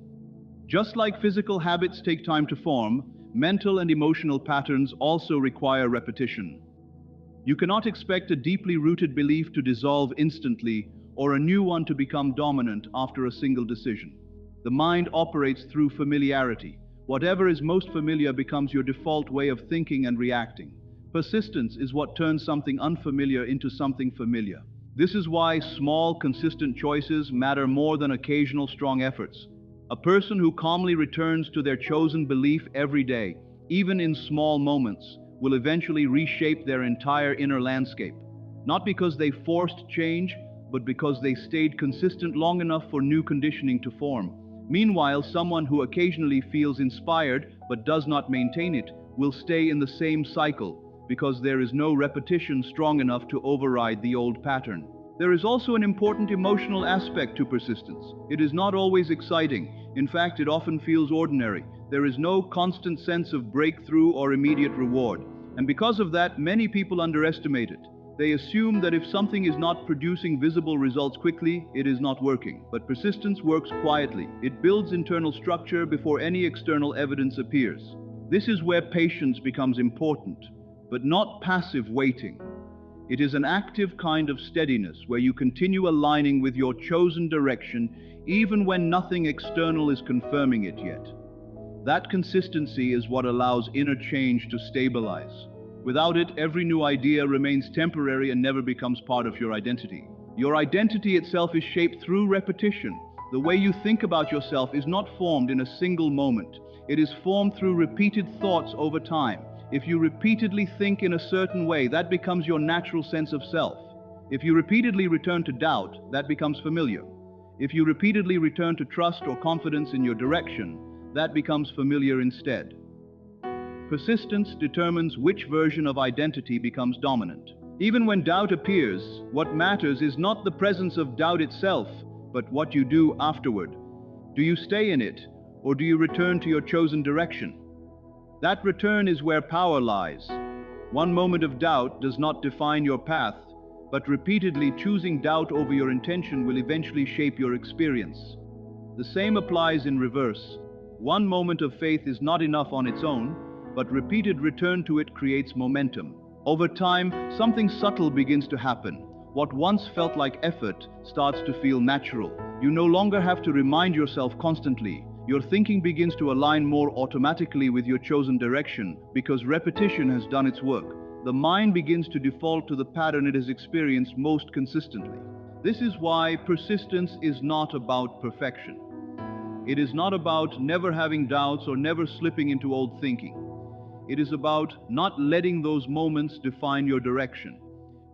Just like physical habits take time to form, mental and emotional patterns also require repetition. You cannot expect a deeply rooted belief to dissolve instantly or a new one to become dominant after a single decision. The mind operates through familiarity. Whatever is most familiar becomes your default way of thinking and reacting. Persistence is what turns something unfamiliar into something familiar. This is why small, consistent choices matter more than occasional strong efforts. A person who calmly returns to their chosen belief every day, even in small moments, will eventually reshape their entire inner landscape. Not because they forced change, but because they stayed consistent long enough for new conditioning to form. Meanwhile, someone who occasionally feels inspired but does not maintain it will stay in the same cycle because there is no repetition strong enough to override the old pattern. There is also an important emotional aspect to persistence. It is not always exciting. In fact, it often feels ordinary. There is no constant sense of breakthrough or immediate reward. And because of that, many people underestimate it. They assume that if something is not producing visible results quickly, it is not working. But persistence works quietly. It builds internal structure before any external evidence appears. This is where patience becomes important, but not passive waiting. It is an active kind of steadiness where you continue aligning with your chosen direction even when nothing external is confirming it yet. That consistency is what allows inner change to stabilize. Without it, every new idea remains temporary and never becomes part of your identity. Your identity itself is shaped through repetition. The way you think about yourself is not formed in a single moment. It is formed through repeated thoughts over time. If you repeatedly think in a certain way, that becomes your natural sense of self. If you repeatedly return to doubt, that becomes familiar. If you repeatedly return to trust or confidence in your direction, that becomes familiar instead. Persistence determines which version of identity becomes dominant. Even when doubt appears, what matters is not the presence of doubt itself, but what you do afterward. Do you stay in it, or do you return to your chosen direction? That return is where power lies. One moment of doubt does not define your path, but repeatedly choosing doubt over your intention will eventually shape your experience. The same applies in reverse. One moment of faith is not enough on its own, but repeated return to it creates momentum. Over time, something subtle begins to happen. What once felt like effort starts to feel natural. You no longer have to remind yourself constantly. Your thinking begins to align more automatically with your chosen direction because repetition has done its work. The mind begins to default to the pattern it has experienced most consistently. This is why persistence is not about perfection. It is not about never having doubts or never slipping into old thinking. It is about not letting those moments define your direction.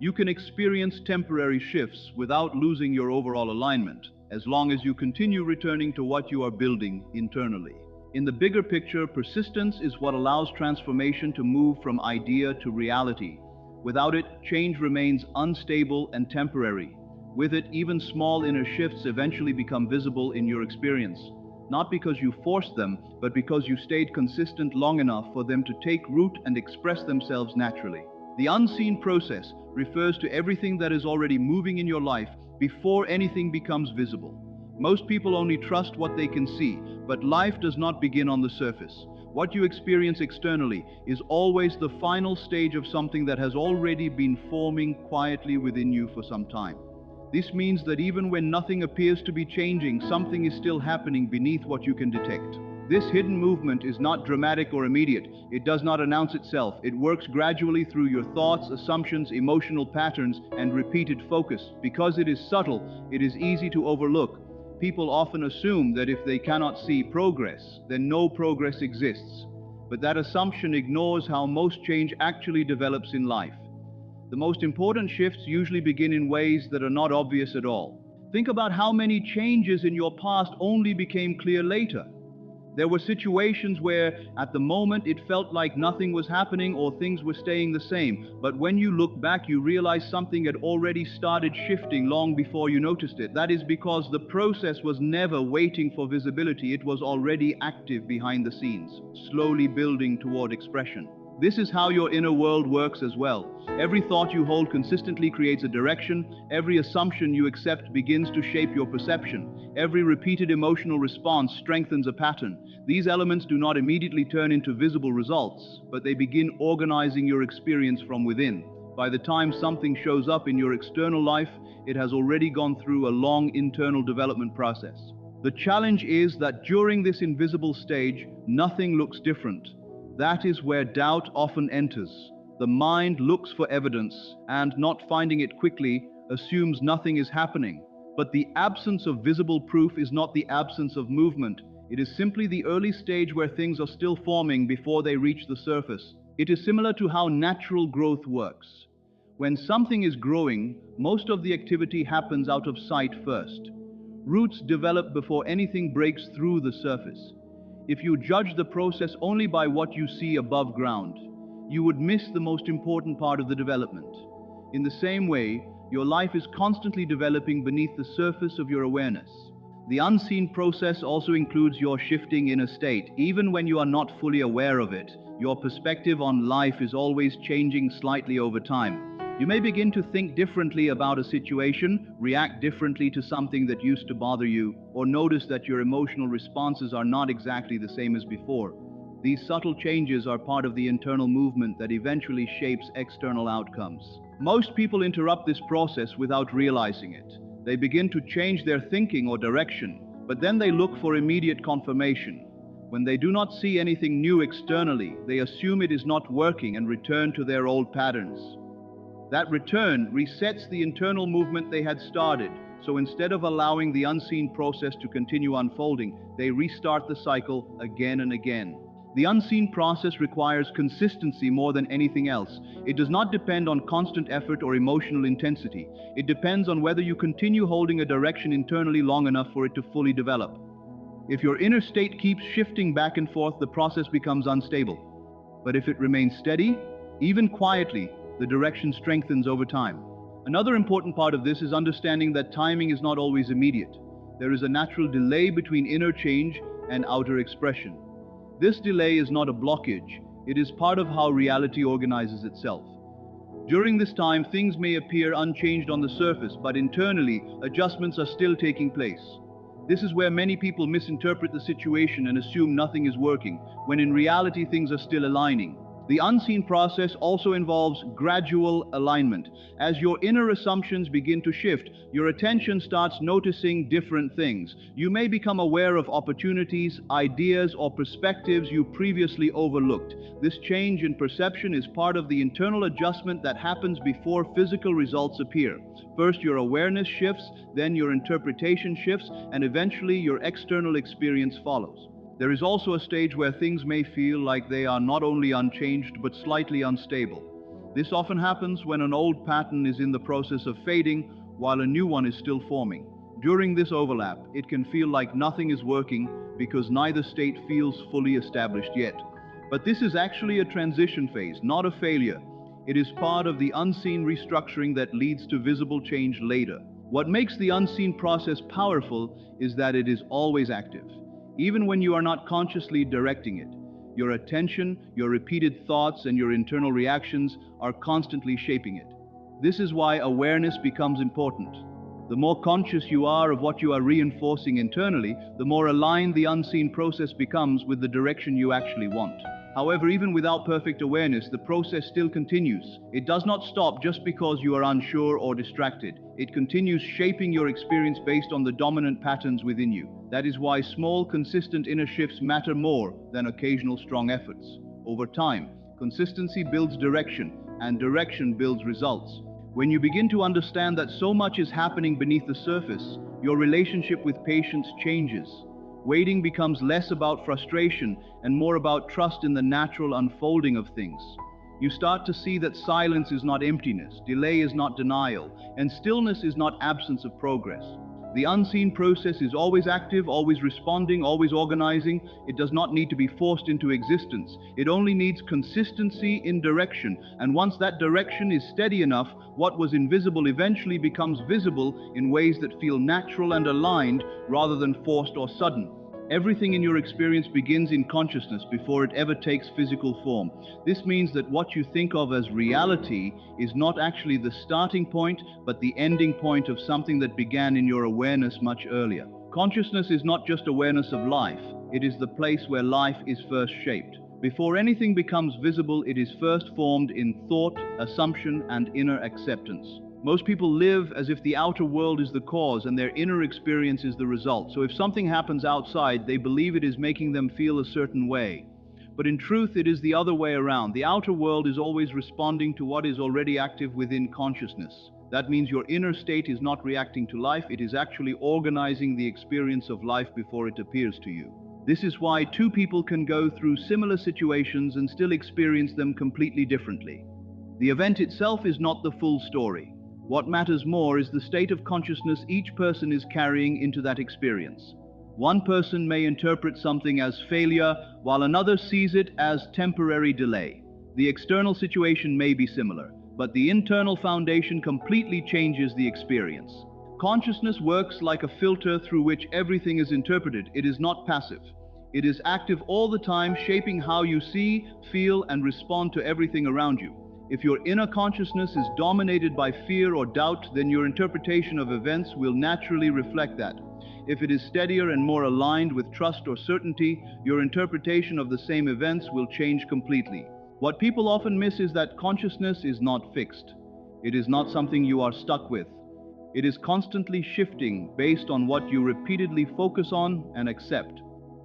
You can experience temporary shifts without losing your overall alignment, as long as you continue returning to what you are building internally. In the bigger picture, persistence is what allows transformation to move from idea to reality. Without it, change remains unstable and temporary. With it, even small inner shifts eventually become visible in your experience. Not because you forced them, but because you stayed consistent long enough for them to take root and express themselves naturally. The unseen process refers to everything that is already moving in your life before anything becomes visible. Most people only trust what they can see, but life does not begin on the surface. What you experience externally is always the final stage of something that has already been forming quietly within you for some time. This means that even when nothing appears to be changing, something is still happening beneath what you can detect. This hidden movement is not dramatic or immediate. It does not announce itself. It works gradually through your thoughts, assumptions, emotional patterns, and repeated focus. Because it is subtle, it is easy to overlook. People often assume that if they cannot see progress, then no progress exists. But that assumption ignores how most change actually develops in life. The most important shifts usually begin in ways that are not obvious at all. Think about how many changes in your past only became clear later. There were situations where, at the moment, it felt like nothing was happening or things were staying the same. But when you look back, you realize something had already started shifting long before you noticed it. That is because the process was never waiting for visibility. It was already active behind the scenes, slowly building toward expression. This is how your inner world works as well. Every thought you hold consistently creates a direction. Every assumption you accept begins to shape your perception. Every repeated emotional response strengthens a pattern. These elements do not immediately turn into visible results, but they begin organizing your experience from within. By the time something shows up in your external life, it has already gone through a long internal development process. The challenge is that during this invisible stage, nothing looks different. That is where doubt often enters. The mind looks for evidence and, not finding it quickly, assumes nothing is happening. But the absence of visible proof is not the absence of movement. It is simply the early stage where things are still forming before they reach the surface. It is similar to how natural growth works. When something is growing, most of the activity happens out of sight first. Roots develop before anything breaks through the surface. If you judge the process only by what you see above ground, you would miss the most important part of the development. In the same way, your life is constantly developing beneath the surface of your awareness. The unseen process also includes your shifting inner state. Even when you are not fully aware of it, your perspective on life is always changing slightly over time. You may begin to think differently about a situation, react differently to something that used to bother you, or notice that your emotional responses are not exactly the same as before. These subtle changes are part of the internal movement that eventually shapes external outcomes. Most people interrupt this process without realizing it. They begin to change their thinking or direction, but then they look for immediate confirmation. When they do not see anything new externally, they assume it is not working and return to their old patterns. That return resets the internal movement they had started, so instead of allowing the unseen process to continue unfolding, they restart the cycle again and again. The unseen process requires consistency more than anything else. It does not depend on constant effort or emotional intensity. It depends on whether you continue holding a direction internally long enough for it to fully develop. If your inner state keeps shifting back and forth, the process becomes unstable. But if it remains steady, even quietly, the direction strengthens over time. Another important part of this is understanding that timing is not always immediate. There is a natural delay between inner change and outer expression. This delay is not a blockage, it is part of how reality organizes itself. During this time, things may appear unchanged on the surface, but internally, adjustments are still taking place. This is where many people misinterpret the situation and assume nothing is working, when in reality things are still aligning. The unseen process also involves gradual alignment. As your inner assumptions begin to shift, your attention starts noticing different things. You may become aware of opportunities, ideas, or perspectives you previously overlooked. This change in perception is part of the internal adjustment that happens before physical results appear. First, your awareness shifts, then your interpretation shifts, and eventually your external experience follows. There is also a stage where things may feel like they are not only unchanged but slightly unstable. This often happens when an old pattern is in the process of fading while a new one is still forming. During this overlap, it can feel like nothing is working because neither state feels fully established yet. But this is actually a transition phase, not a failure. It is part of the unseen restructuring that leads to visible change later. What makes the unseen process powerful is that it is always active. Even when you are not consciously directing it, your attention, your repeated thoughts, and your internal reactions are constantly shaping it. This is why awareness becomes important. The more conscious you are of what you are reinforcing internally, the more aligned the unseen process becomes with the direction you actually want. However, even without perfect awareness, the process still continues. It does not stop just because you are unsure or distracted. It continues shaping your experience based on the dominant patterns within you. That is why small, consistent inner shifts matter more than occasional strong efforts. Over time, consistency builds direction, and direction builds results. When you begin to understand that so much is happening beneath the surface, your relationship with patience changes. Waiting becomes less about frustration and more about trust in the natural unfolding of things. You start to see that silence is not emptiness, delay is not denial, and stillness is not absence of progress. The unseen process is always active, always responding, always organizing. It does not need to be forced into existence. It only needs consistency in direction. And once that direction is steady enough, what was invisible eventually becomes visible in ways that feel natural and aligned rather than forced or sudden. Everything in your experience begins in consciousness before it ever takes physical form. This means that what you think of as reality is not actually the starting point, but the ending point of something that began in your awareness much earlier. Consciousness is not just awareness of life, it is the place where life is first shaped. Before anything becomes visible, it is first formed in thought, assumption, and inner acceptance. Most people live as if the outer world is the cause and their inner experience is the result. So if something happens outside, they believe it is making them feel a certain way. But in truth, it is the other way around. The outer world is always responding to what is already active within consciousness. That means your inner state is not reacting to life, it is actually organizing the experience of life before it appears to you. This is why two people can go through similar situations and still experience them completely differently. The event itself is not the full story. What matters more is the state of consciousness each person is carrying into that experience. One person may interpret something as failure, while another sees it as temporary delay. The external situation may be similar, but the internal foundation completely changes the experience. Consciousness works like a filter through which everything is interpreted. It is not passive. It is active all the time, shaping how you see, feel, and respond to everything around you. If your inner consciousness is dominated by fear or doubt, then your interpretation of events will naturally reflect that. If it is steadier and more aligned with trust or certainty, your interpretation of the same events will change completely. What people often miss is that consciousness is not fixed. It is not something you are stuck with. It is constantly shifting based on what you repeatedly focus on and accept.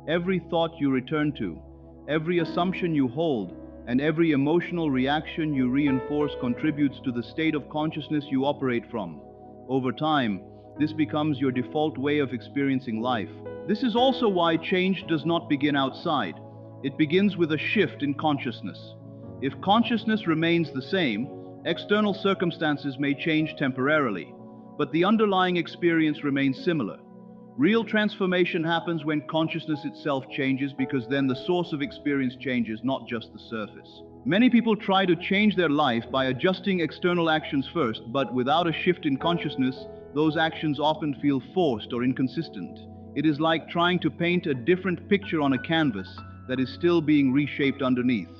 Every thought you return to, every assumption you hold, and every emotional reaction you reinforce contributes to the state of consciousness you operate from. Over time, this becomes your default way of experiencing life. This is also why change does not begin outside. It begins with a shift in consciousness. If consciousness remains the same, external circumstances may change temporarily, but the underlying experience remains similar. Real transformation happens when consciousness itself changes, because then the source of experience changes, not just the surface. Many people try to change their life by adjusting external actions first, but without a shift in consciousness, those actions often feel forced or inconsistent. It is like trying to paint a different picture on a canvas that is still being reshaped underneath.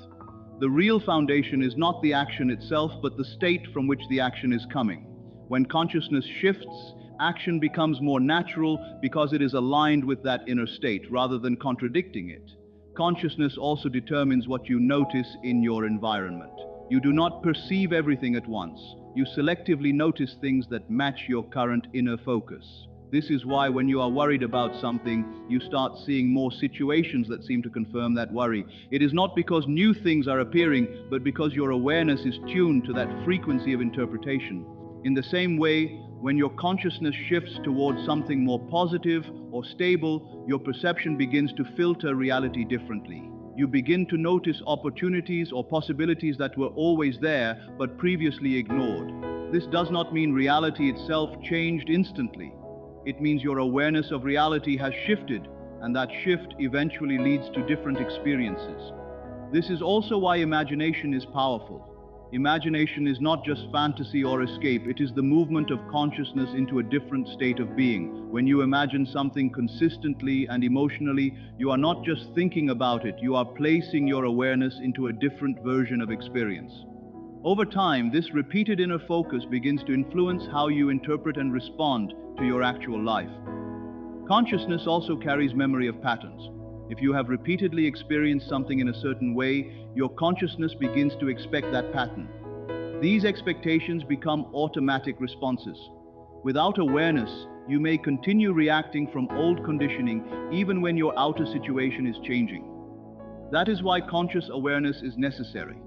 The real foundation is not the action itself, but the state from which the action is coming. When consciousness shifts, action becomes more natural because it is aligned with that inner state rather than contradicting it. Consciousness also determines what you notice in your environment. You do not perceive everything at once. You selectively notice things that match your current inner focus. This is why when you are worried about something, you start seeing more situations that seem to confirm that worry. It is not because new things are appearing, but because your awareness is tuned to that frequency of interpretation. In the same way, when your consciousness shifts towards something more positive or stable, your perception begins to filter reality differently. You begin to notice opportunities or possibilities that were always there but previously ignored. This does not mean reality itself changed instantly. It means your awareness of reality has shifted, and that shift eventually leads to different experiences. This is also why imagination is powerful. Imagination is not just fantasy or escape, it is the movement of consciousness into a different state of being. When you imagine something consistently and emotionally, you are not just thinking about it, you are placing your awareness into a different version of experience. Over time, this repeated inner focus begins to influence how you interpret and respond to your actual life. Consciousness also carries memory of patterns. If you have repeatedly experienced something in a certain way, your consciousness begins to expect that pattern. These expectations become automatic responses. Without awareness, you may continue reacting from old conditioning even when your outer situation is changing. That is why conscious awareness is necessary.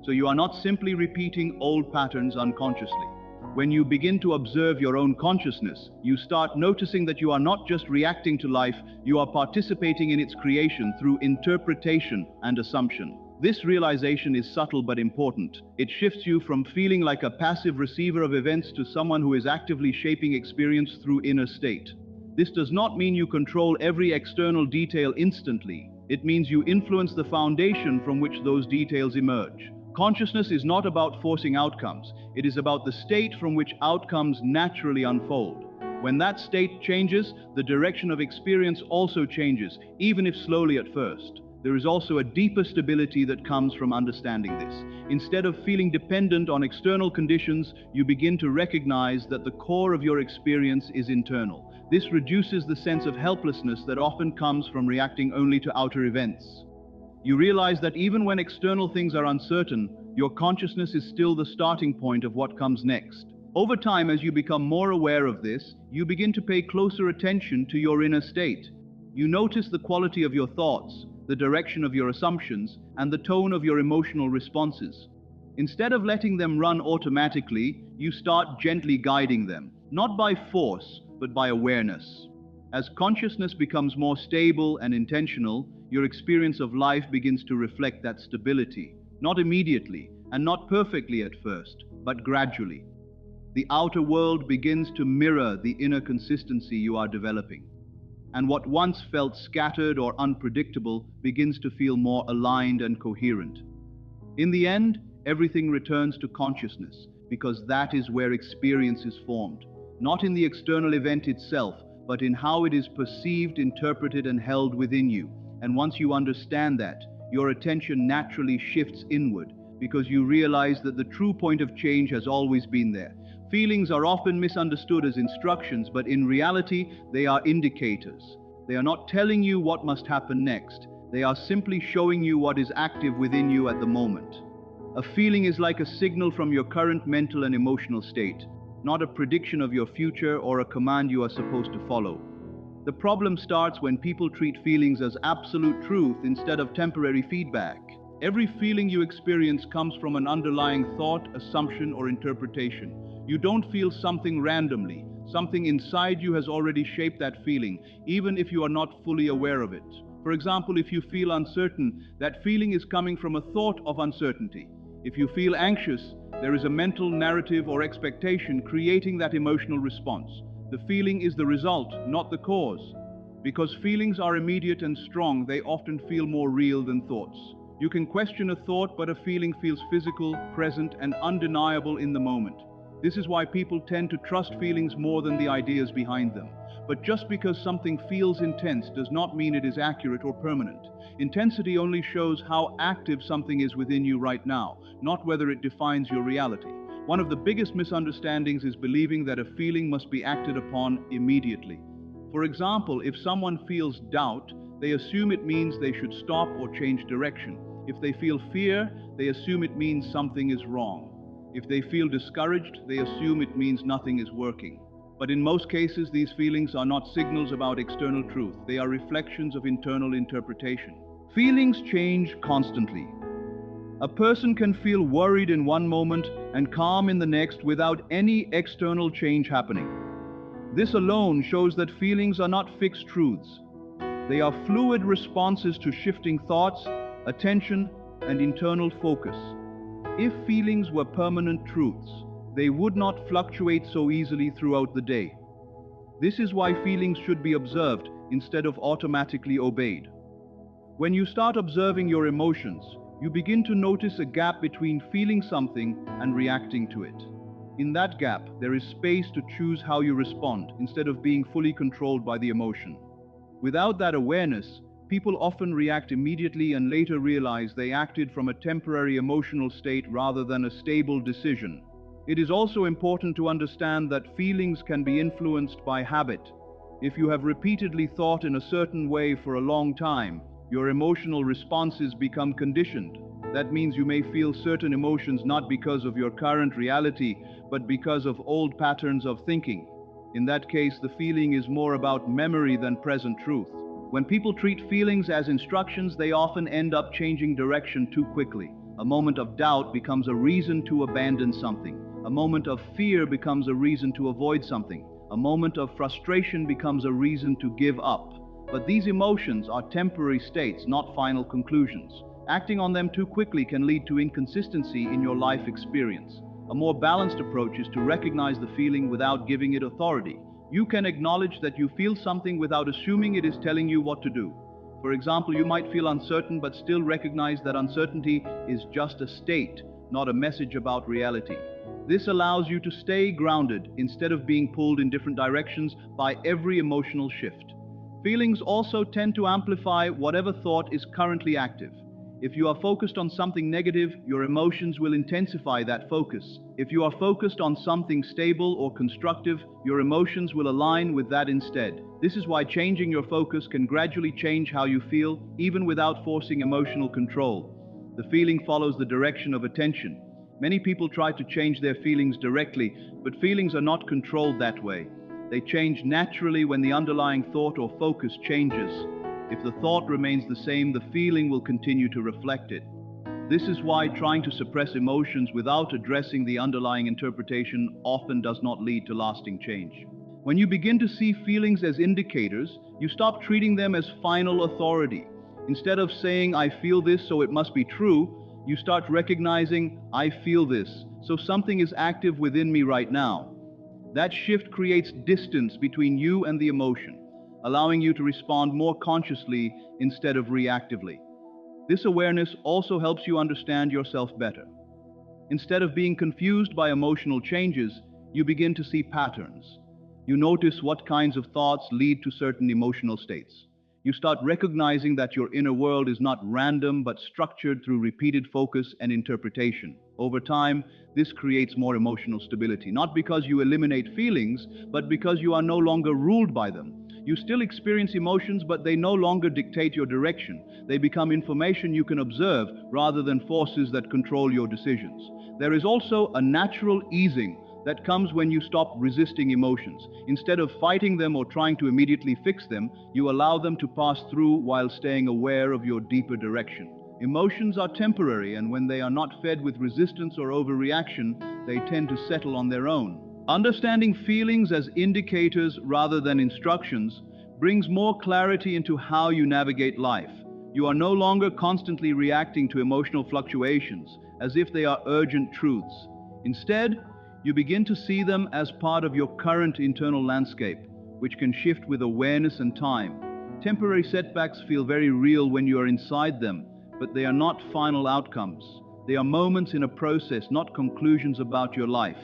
So you are not simply repeating old patterns unconsciously. When you begin to observe your own consciousness, you start noticing that you are not just reacting to life, you are participating in its creation through interpretation and assumption. This realization is subtle but important. It shifts you from feeling like a passive receiver of events to someone who is actively shaping experience through inner state. This does not mean you control every external detail instantly. It means you influence the foundation from which those details emerge. Consciousness is not about forcing outcomes. It is about the state from which outcomes naturally unfold. When that state changes, the direction of experience also changes, even if slowly at first. There is also a deeper stability that comes from understanding this. Instead of feeling dependent on external conditions, you begin to recognize that the core of your experience is internal. This reduces the sense of helplessness that often comes from reacting only to outer events. You realize that even when external things are uncertain, your consciousness is still the starting point of what comes next. Over time, as you become more aware of this, you begin to pay closer attention to your inner state. You notice the quality of your thoughts, the direction of your assumptions, and the tone of your emotional responses. Instead of letting them run automatically, you start gently guiding them, not by force, but by awareness. As consciousness becomes more stable and intentional, your experience of life begins to reflect that stability, not immediately and not perfectly at first, but gradually. The outer world begins to mirror the inner consistency you are developing, and what once felt scattered or unpredictable begins to feel more aligned and coherent. In the end, everything returns to consciousness, because that is where experience is formed, not in the external event itself, but in how it is perceived, interpreted, and held within you. And once you understand that, your attention naturally shifts inward, because you realize that the true point of change has always been there. Feelings are often misunderstood as instructions, but in reality, they are indicators. They are not telling you what must happen next. They are simply showing you what is active within you at the moment. A feeling is like a signal from your current mental and emotional state, not a prediction of your future or a command you are supposed to follow. The problem starts when people treat feelings as absolute truth instead of temporary feedback. Every feeling you experience comes from an underlying thought, assumption, or interpretation. You don't feel something randomly. Something inside you has already shaped that feeling, even if you are not fully aware of it. For example, if you feel uncertain, that feeling is coming from a thought of uncertainty. If you feel anxious, there is a mental narrative or expectation creating that emotional response. The feeling is the result, not the cause. Because feelings are immediate and strong, they often feel more real than thoughts. You can question a thought, but a feeling feels physical, present, and undeniable in the moment. This is why people tend to trust feelings more than the ideas behind them. But just because something feels intense does not mean it is accurate or permanent. Intensity only shows how active something is within you right now, not whether it defines your reality. One of the biggest misunderstandings is believing that a feeling must be acted upon immediately. For example, if someone feels doubt, they assume it means they should stop or change direction. If they feel fear, they assume it means something is wrong. If they feel discouraged, they assume it means nothing is working. But in most cases, these feelings are not signals about external truth. They are reflections of internal interpretation. Feelings change constantly. A person can feel worried in one moment and calm in the next without any external change happening. This alone shows that feelings are not fixed truths. They are fluid responses to shifting thoughts, attention, and internal focus. If feelings were permanent truths, they would not fluctuate so easily throughout the day. This is why feelings should be observed instead of automatically obeyed. When you start observing your emotions, you begin to notice a gap between feeling something and reacting to it. In that gap, there is space to choose how you respond instead of being fully controlled by the emotion. Without that awareness, people often react immediately and later realize they acted from a temporary emotional state rather than a stable decision. It is also important to understand that feelings can be influenced by habit. If you have repeatedly thought in a certain way for a long time, your emotional responses become conditioned. That means you may feel certain emotions not because of your current reality, but because of old patterns of thinking. In that case, the feeling is more about memory than present truth. When people treat feelings as instructions, they often end up changing direction too quickly. A moment of doubt becomes a reason to abandon something. A moment of fear becomes a reason to avoid something. A moment of frustration becomes a reason to give up. But these emotions are temporary states, not final conclusions. Acting on them too quickly can lead to inconsistency in your life experience. A more balanced approach is to recognize the feeling without giving it authority. You can acknowledge that you feel something without assuming it is telling you what to do. For example, you might feel uncertain but still recognize that uncertainty is just a state, not a message about reality. This allows you to stay grounded instead of being pulled in different directions by every emotional shift. Feelings also tend to amplify whatever thought is currently active. If you are focused on something negative, your emotions will intensify that focus. If you are focused on something stable or constructive, your emotions will align with that instead. This is why changing your focus can gradually change how you feel, even without forcing emotional control. The feeling follows the direction of attention. Many people try to change their feelings directly, but feelings are not controlled that way. They change naturally when the underlying thought or focus changes. If the thought remains the same, the feeling will continue to reflect it. This is why trying to suppress emotions without addressing the underlying interpretation often does not lead to lasting change. When you begin to see feelings as indicators, you stop treating them as final authority. Instead of saying, "I feel this, so it must be true," you start recognizing, "I feel this, so something is active within me right now." That shift creates distance between you and the emotion, allowing you to respond more consciously instead of reactively. This awareness also helps you understand yourself better. Instead of being confused by emotional changes, you begin to see patterns. You notice what kinds of thoughts lead to certain emotional states. You start recognizing that your inner world is not random but structured through repeated focus and interpretation. Over time, this creates more emotional stability, not because you eliminate feelings, but because you are no longer ruled by them. You still experience emotions, but they no longer dictate your direction. They become information you can observe rather than forces that control your decisions. There is also a natural easing that comes when you stop resisting emotions. Instead of fighting them or trying to immediately fix them, you allow them to pass through while staying aware of your deeper direction. Emotions are temporary, and when they are not fed with resistance or overreaction, they tend to settle on their own. Understanding feelings as indicators rather than instructions brings more clarity into how you navigate life. You are no longer constantly reacting to emotional fluctuations as if they are urgent truths. Instead, you begin to see them as part of your current internal landscape, which can shift with awareness and time. Temporary setbacks feel very real when you are inside them, but they are not final outcomes. They are moments in a process, not conclusions about your life.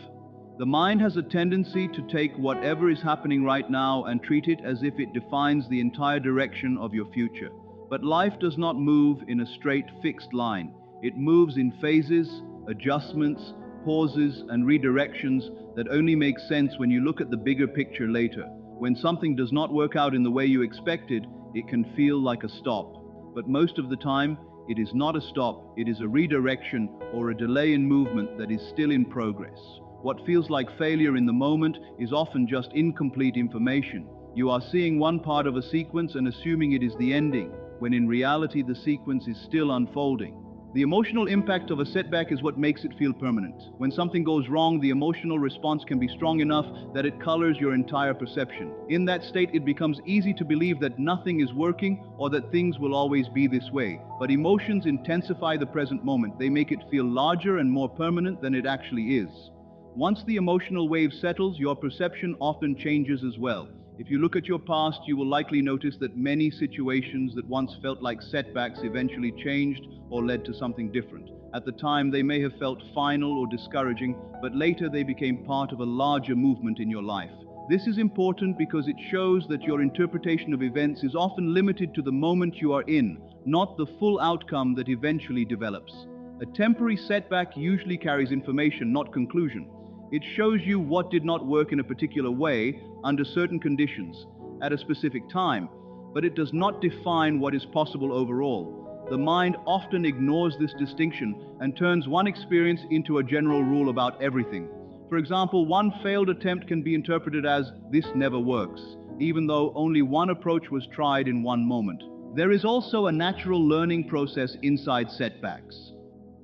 The mind has a tendency to take whatever is happening right now and treat it as if it defines the entire direction of your future. But life does not move in a straight, fixed line. It moves in phases, adjustments, pauses, and redirections that only make sense when you look at the bigger picture later. When something does not work out in the way you expected, it can feel like a stop. But most of the time, it is not a stop, it is a redirection or a delay in movement that is still in progress. What feels like failure in the moment is often just incomplete information. You are seeing one part of a sequence and assuming it is the ending, when in reality the sequence is still unfolding. The emotional impact of a setback is what makes it feel permanent. When something goes wrong, the emotional response can be strong enough that it colors your entire perception. In that state, it becomes easy to believe that nothing is working or that things will always be this way. But emotions intensify the present moment. They make it feel larger and more permanent than it actually is. Once the emotional wave settles, your perception often changes as well. If you look at your past, you will likely notice that many situations that once felt like setbacks eventually changed or led to something different. At the time, they may have felt final or discouraging, but later they became part of a larger movement in your life. This is important because it shows that your interpretation of events is often limited to the moment you are in, not the full outcome that eventually develops. A temporary setback usually carries information, not conclusion. It shows you what did not work in a particular way under certain conditions. at a specific time, but it does not define what is possible overall. The mind often ignores this distinction and turns one experience into a general rule about everything. For example, one failed attempt can be interpreted as "this never works," even though only one approach was tried in one moment. There is also a natural learning process inside setbacks.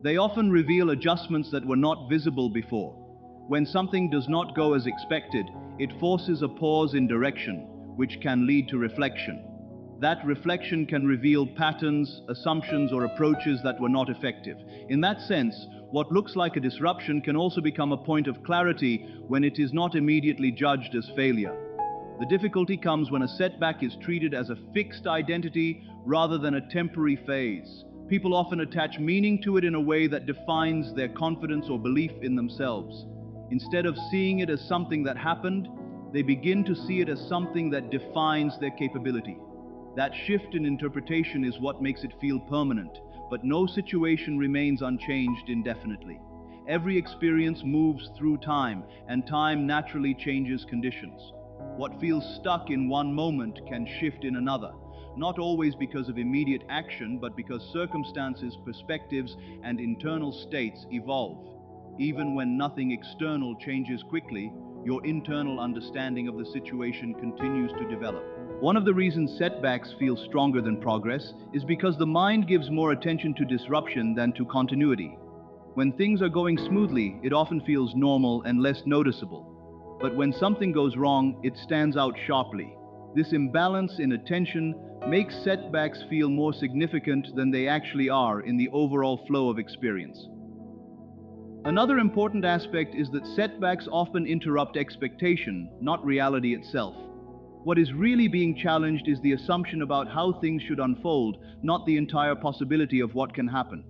They often reveal adjustments that were not visible before. When something does not go as expected, it forces a pause in direction, which can lead to reflection. That reflection can reveal patterns, assumptions, or approaches that were not effective. In that sense, what looks like a disruption can also become a point of clarity when it is not immediately judged as failure. The difficulty comes when a setback is treated as a fixed identity rather than a temporary phase. People often attach meaning to it in a way that defines their confidence or belief in themselves. Instead of seeing it as something that happened, they begin to see it as something that defines their capability. That shift in interpretation is what makes it feel permanent, but no situation remains unchanged indefinitely. Every experience moves through time, and time naturally changes conditions. What feels stuck in one moment can shift in another, not always because of immediate action, but because circumstances, perspectives, and internal states evolve. Even when nothing external changes quickly, your internal understanding of the situation continues to develop. One of the reasons setbacks feel stronger than progress is because the mind gives more attention to disruption than to continuity. When things are going smoothly, it often feels normal and less noticeable. But when something goes wrong, it stands out sharply. This imbalance in attention makes setbacks feel more significant than they actually are in the overall flow of experience. Another important aspect is that setbacks often interrupt expectation, not reality itself. What is really being challenged is the assumption about how things should unfold, not the entire possibility of what can happen.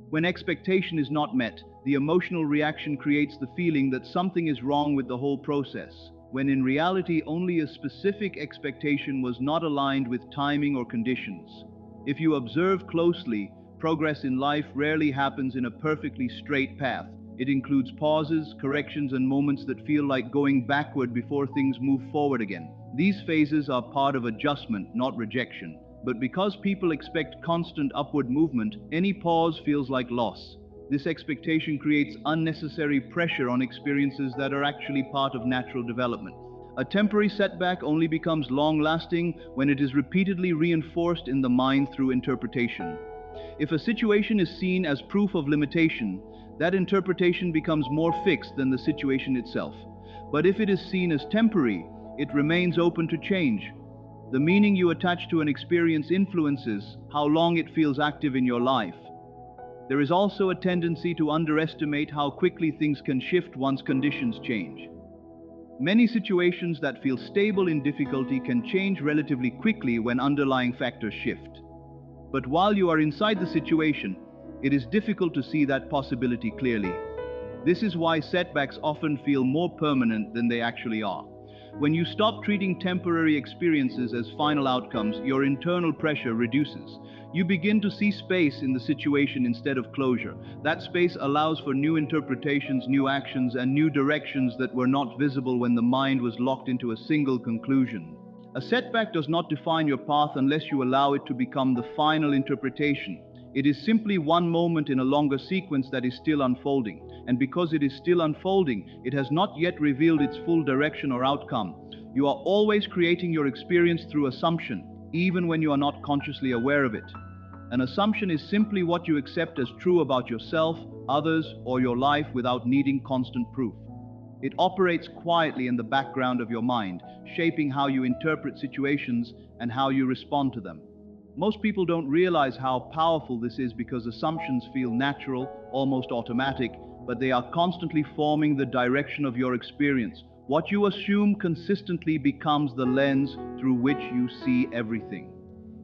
When expectation is not met, the emotional reaction creates the feeling that something is wrong with the whole process, when in reality only a specific expectation was not aligned with timing or conditions. If you observe closely, progress in life rarely happens in a perfectly straight path. It includes pauses, corrections, and moments that feel like going backward before things move forward again. These phases are part of adjustment, not rejection. But because people expect constant upward movement, any pause feels like loss. This expectation creates unnecessary pressure on experiences that are actually part of natural development. A temporary setback only becomes long-lasting when it is repeatedly reinforced in the mind through interpretation. If a situation is seen as proof of limitation, that interpretation becomes more fixed than the situation itself. But if it is seen as temporary, it remains open to change. The meaning you attach to an experience influences how long it feels active in your life. There is also a tendency to underestimate how quickly things can shift once conditions change. Many situations that feel stable in difficulty can change relatively quickly when underlying factors shift. But while you are inside the situation, it is difficult to see that possibility clearly. This is why setbacks often feel more permanent than they actually are. When you stop treating temporary experiences as final outcomes, your internal pressure reduces. You begin to see space in the situation instead of closure. That space allows for new interpretations, new actions, and new directions that were not visible when the mind was locked into a single conclusion. A setback does not define your path unless you allow it to become the final interpretation. It is simply one moment in a longer sequence that is still unfolding. And because it is still unfolding, it has not yet revealed its full direction or outcome. You are always creating your experience through assumption, even when you are not consciously aware of it. An assumption is simply what you accept as true about yourself, others, or your life without needing constant proof. It operates quietly in the background of your mind, shaping how you interpret situations and how you respond to them. Most people don't realize how powerful this is because assumptions feel natural, almost automatic, but they are constantly forming the direction of your experience. What you assume consistently becomes the lens through which you see everything.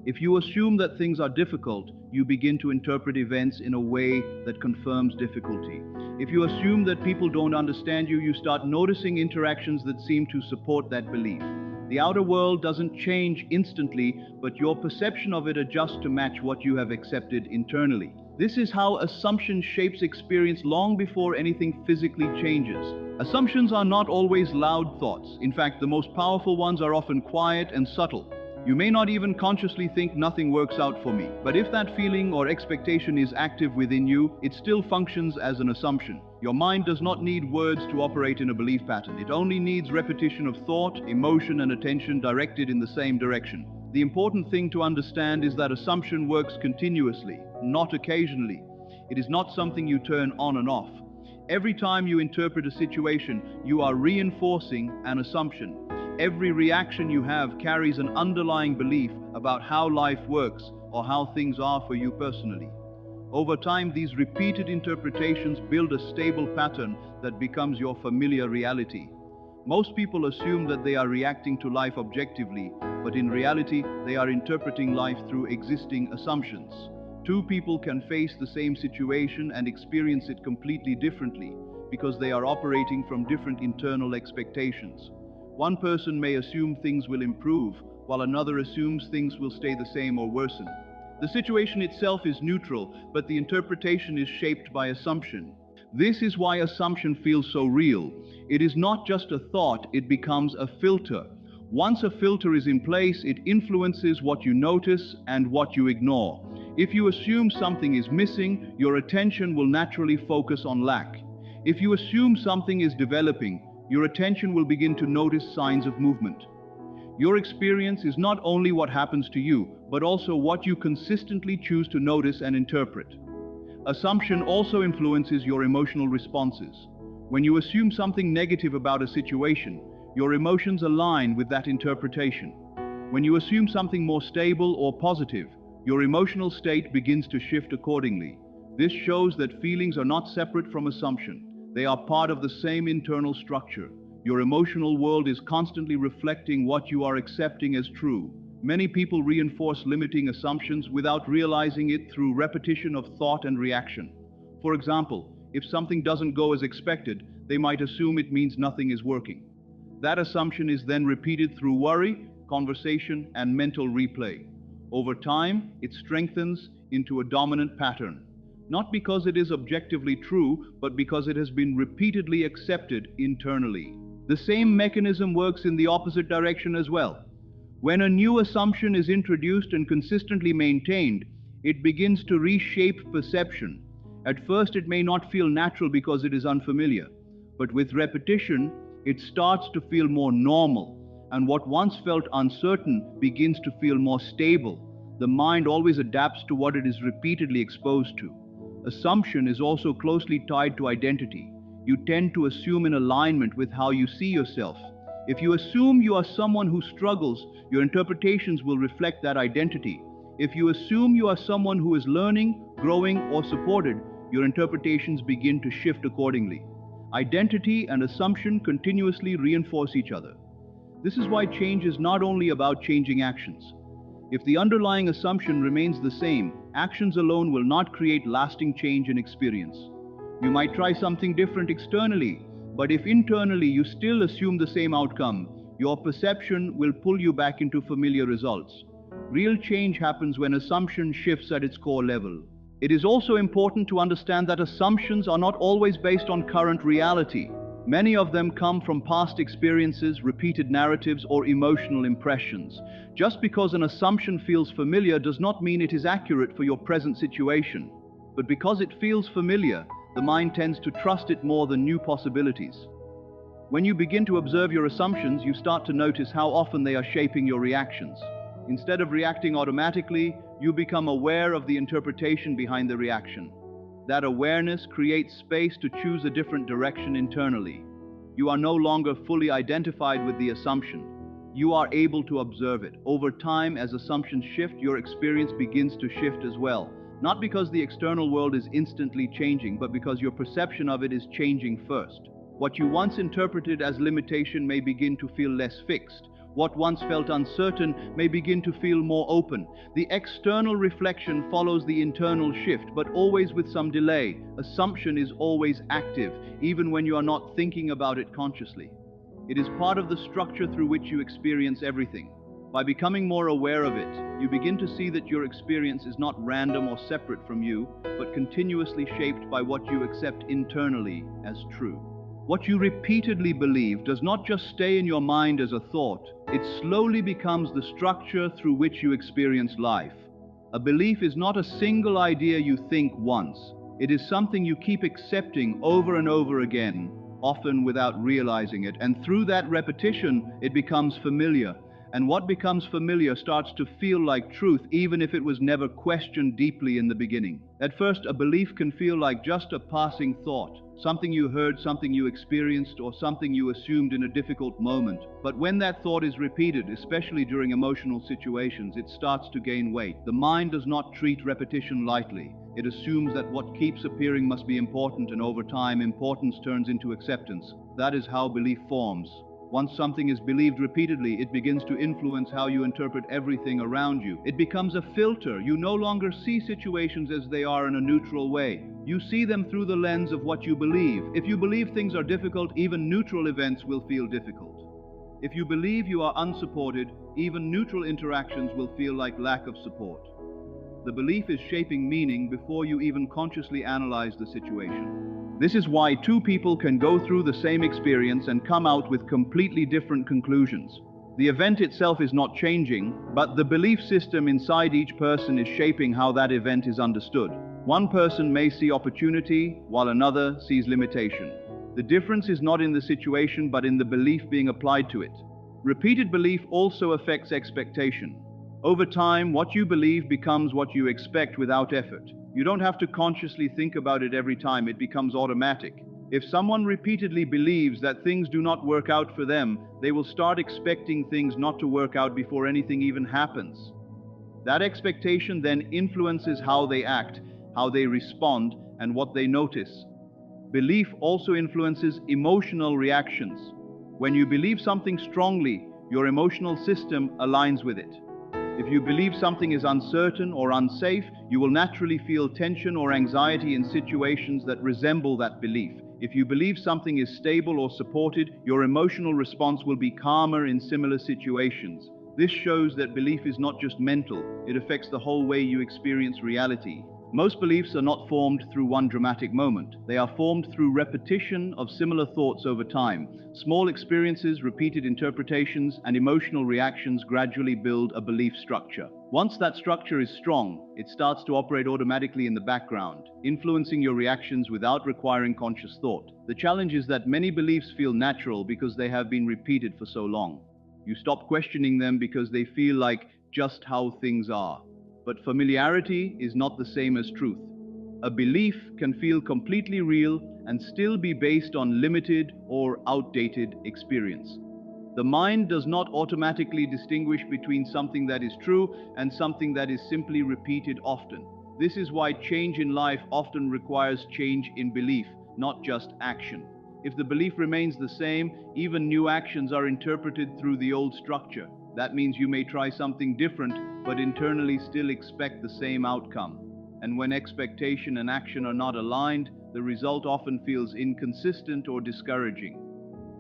If you assume that things are difficult, you begin to interpret events in a way that confirms difficulty. If you assume that people don't understand you, you start noticing interactions that seem to support that belief. The outer world doesn't change instantly, but your perception of it adjusts to match what you have accepted internally. This is how assumption shapes experience long before anything physically changes. Assumptions are not always loud thoughts. In fact, the most powerful ones are often quiet and subtle. You may not even consciously think nothing works out for me, but if that feeling or expectation is active within you, it still functions as an assumption. Your mind does not need words to operate in a belief pattern. It only needs repetition of thought, emotion, and attention directed in the same direction. The important thing to understand is that assumption works continuously, not occasionally. It is not something you turn on and off. Every time you interpret a situation, you are reinforcing an assumption. Every reaction you have carries an underlying belief about how life works or how things are for you personally. Over time, these repeated interpretations build a stable pattern that becomes your familiar reality. Most people assume that they are reacting to life objectively, but in reality, they are interpreting life through existing assumptions. Two people can face the same situation and experience it completely differently because they are operating from different internal expectations. One person may assume things will improve, while another assumes things will stay the same or worsen. The situation itself is neutral, but the interpretation is shaped by assumption. This is why assumption feels so real. It is not just a thought, it becomes a filter. Once a filter is in place, it influences what you notice and what you ignore. If you assume something is missing, your attention will naturally focus on lack. If you assume something is developing, your attention will begin to notice signs of movement. Your experience is not only what happens to you, but also what you consistently choose to notice and interpret. Assumption also influences your emotional responses. When you assume something negative about a situation, your emotions align with that interpretation. When you assume something more stable or positive, your emotional state begins to shift accordingly. This shows that feelings are not separate from assumption. They are part of the same internal structure. Your emotional world is constantly reflecting what you are accepting as true. Many people reinforce limiting assumptions without realizing it through repetition of thought and reaction. For example, if something doesn't go as expected, they might assume it means nothing is working. That assumption is then repeated through worry, conversation, and mental replay. Over time, it strengthens into a dominant pattern. Not because it is objectively true, but because it has been repeatedly accepted internally. The same mechanism works in the opposite direction as well. When a new assumption is introduced and consistently maintained, it begins to reshape perception. At first, it may not feel natural because it is unfamiliar, but with repetition, it starts to feel more normal, and what once felt uncertain begins to feel more stable. The mind always adapts to what it is repeatedly exposed to. Assumption is also closely tied to identity. You tend to assume in alignment with how you see yourself. If you assume you are someone who struggles, your interpretations will reflect that identity. If you assume you are someone who is learning, growing, or supported, your interpretations begin to shift accordingly. Identity and assumption continuously reinforce each other. This is why change is not only about changing actions. If the underlying assumption remains the same, actions alone will not create lasting change in experience. You might try something different externally, but if internally you still assume the same outcome, your perception will pull you back into familiar results. Real change happens when assumption shifts at its core level. It is also important to understand that assumptions are not always based on current reality. Many of them come from past experiences, repeated narratives, or emotional impressions. Just because an assumption feels familiar does not mean it is accurate for your present situation. But because it feels familiar, the mind tends to trust it more than new possibilities. When you begin to observe your assumptions, you start to notice how often they are shaping your reactions. Instead of reacting automatically, you become aware of the interpretation behind the reaction. That awareness creates space to choose a different direction internally. You are no longer fully identified with the assumption. You are able to observe it. Over time, as assumptions shift, your experience begins to shift as well. Not because the external world is instantly changing, but because your perception of it is changing first. What you once interpreted as limitation may begin to feel less fixed. What once felt uncertain may begin to feel more open. The external reflection follows the internal shift, but always with some delay. Assumption is always active, even when you are not thinking about it consciously. It is part of the structure through which you experience everything. By becoming more aware of it, you begin to see that your experience is not random or separate from you, but continuously shaped by what you accept internally as true. What you repeatedly believe does not just stay in your mind as a thought, it slowly becomes the structure through which you experience life. A belief is not a single idea you think once. It is something you keep accepting over and over again, often without realizing it. And through that repetition, it becomes familiar. And what becomes familiar starts to feel like truth, even if it was never questioned deeply in the beginning. At first, a belief can feel like just a passing thought, something you heard, something you experienced, or something you assumed in a difficult moment. But when that thought is repeated, especially during emotional situations, it starts to gain weight. The mind does not treat repetition lightly. It assumes that what keeps appearing must be important, and over time, importance turns into acceptance. That is how belief forms. Once something is believed repeatedly, it begins to influence how you interpret everything around you. It becomes a filter. You no longer see situations as they are in a neutral way. You see them through the lens of what you believe. If you believe things are difficult, even neutral events will feel difficult. If you believe you are unsupported, even neutral interactions will feel like lack of support. The belief is shaping meaning before you even consciously analyze the situation. This is why two people can go through the same experience and come out with completely different conclusions. The event itself is not changing, but the belief system inside each person is shaping how that event is understood. One person may see opportunity, while another sees limitation. The difference is not in the situation, but in the belief being applied to it. Repeated belief also affects expectation. Over time, what you believe becomes what you expect without effort. You don't have to consciously think about it every time, it becomes automatic. If someone repeatedly believes that things do not work out for them, they will start expecting things not to work out before anything even happens. That expectation then influences how they act, how they respond, and what they notice. Belief also influences emotional reactions. When you believe something strongly, your emotional system aligns with it. If you believe something is uncertain or unsafe, you will naturally feel tension or anxiety in situations that resemble that belief. If you believe something is stable or supported, your emotional response will be calmer in similar situations. This shows that belief is not just mental, it affects the whole way you experience reality. Most beliefs are not formed through one dramatic moment. They are formed through repetition of similar thoughts over time. Small experiences, repeated interpretations, and emotional reactions gradually build a belief structure. Once that structure is strong, it starts to operate automatically in the background, influencing your reactions without requiring conscious thought. The challenge is that many beliefs feel natural because they have been repeated for so long. You stop questioning them because they feel like just how things are. But familiarity is not the same as truth. A belief can feel completely real and still be based on limited or outdated experience. The mind does not automatically distinguish between something that is true and something that is simply repeated often. This is why change in life often requires change in belief, not just action. If the belief remains the same, even new actions are interpreted through the old structure. That means you may try something different, but internally still expect the same outcome. And when expectation and action are not aligned, the result often feels inconsistent or discouraging.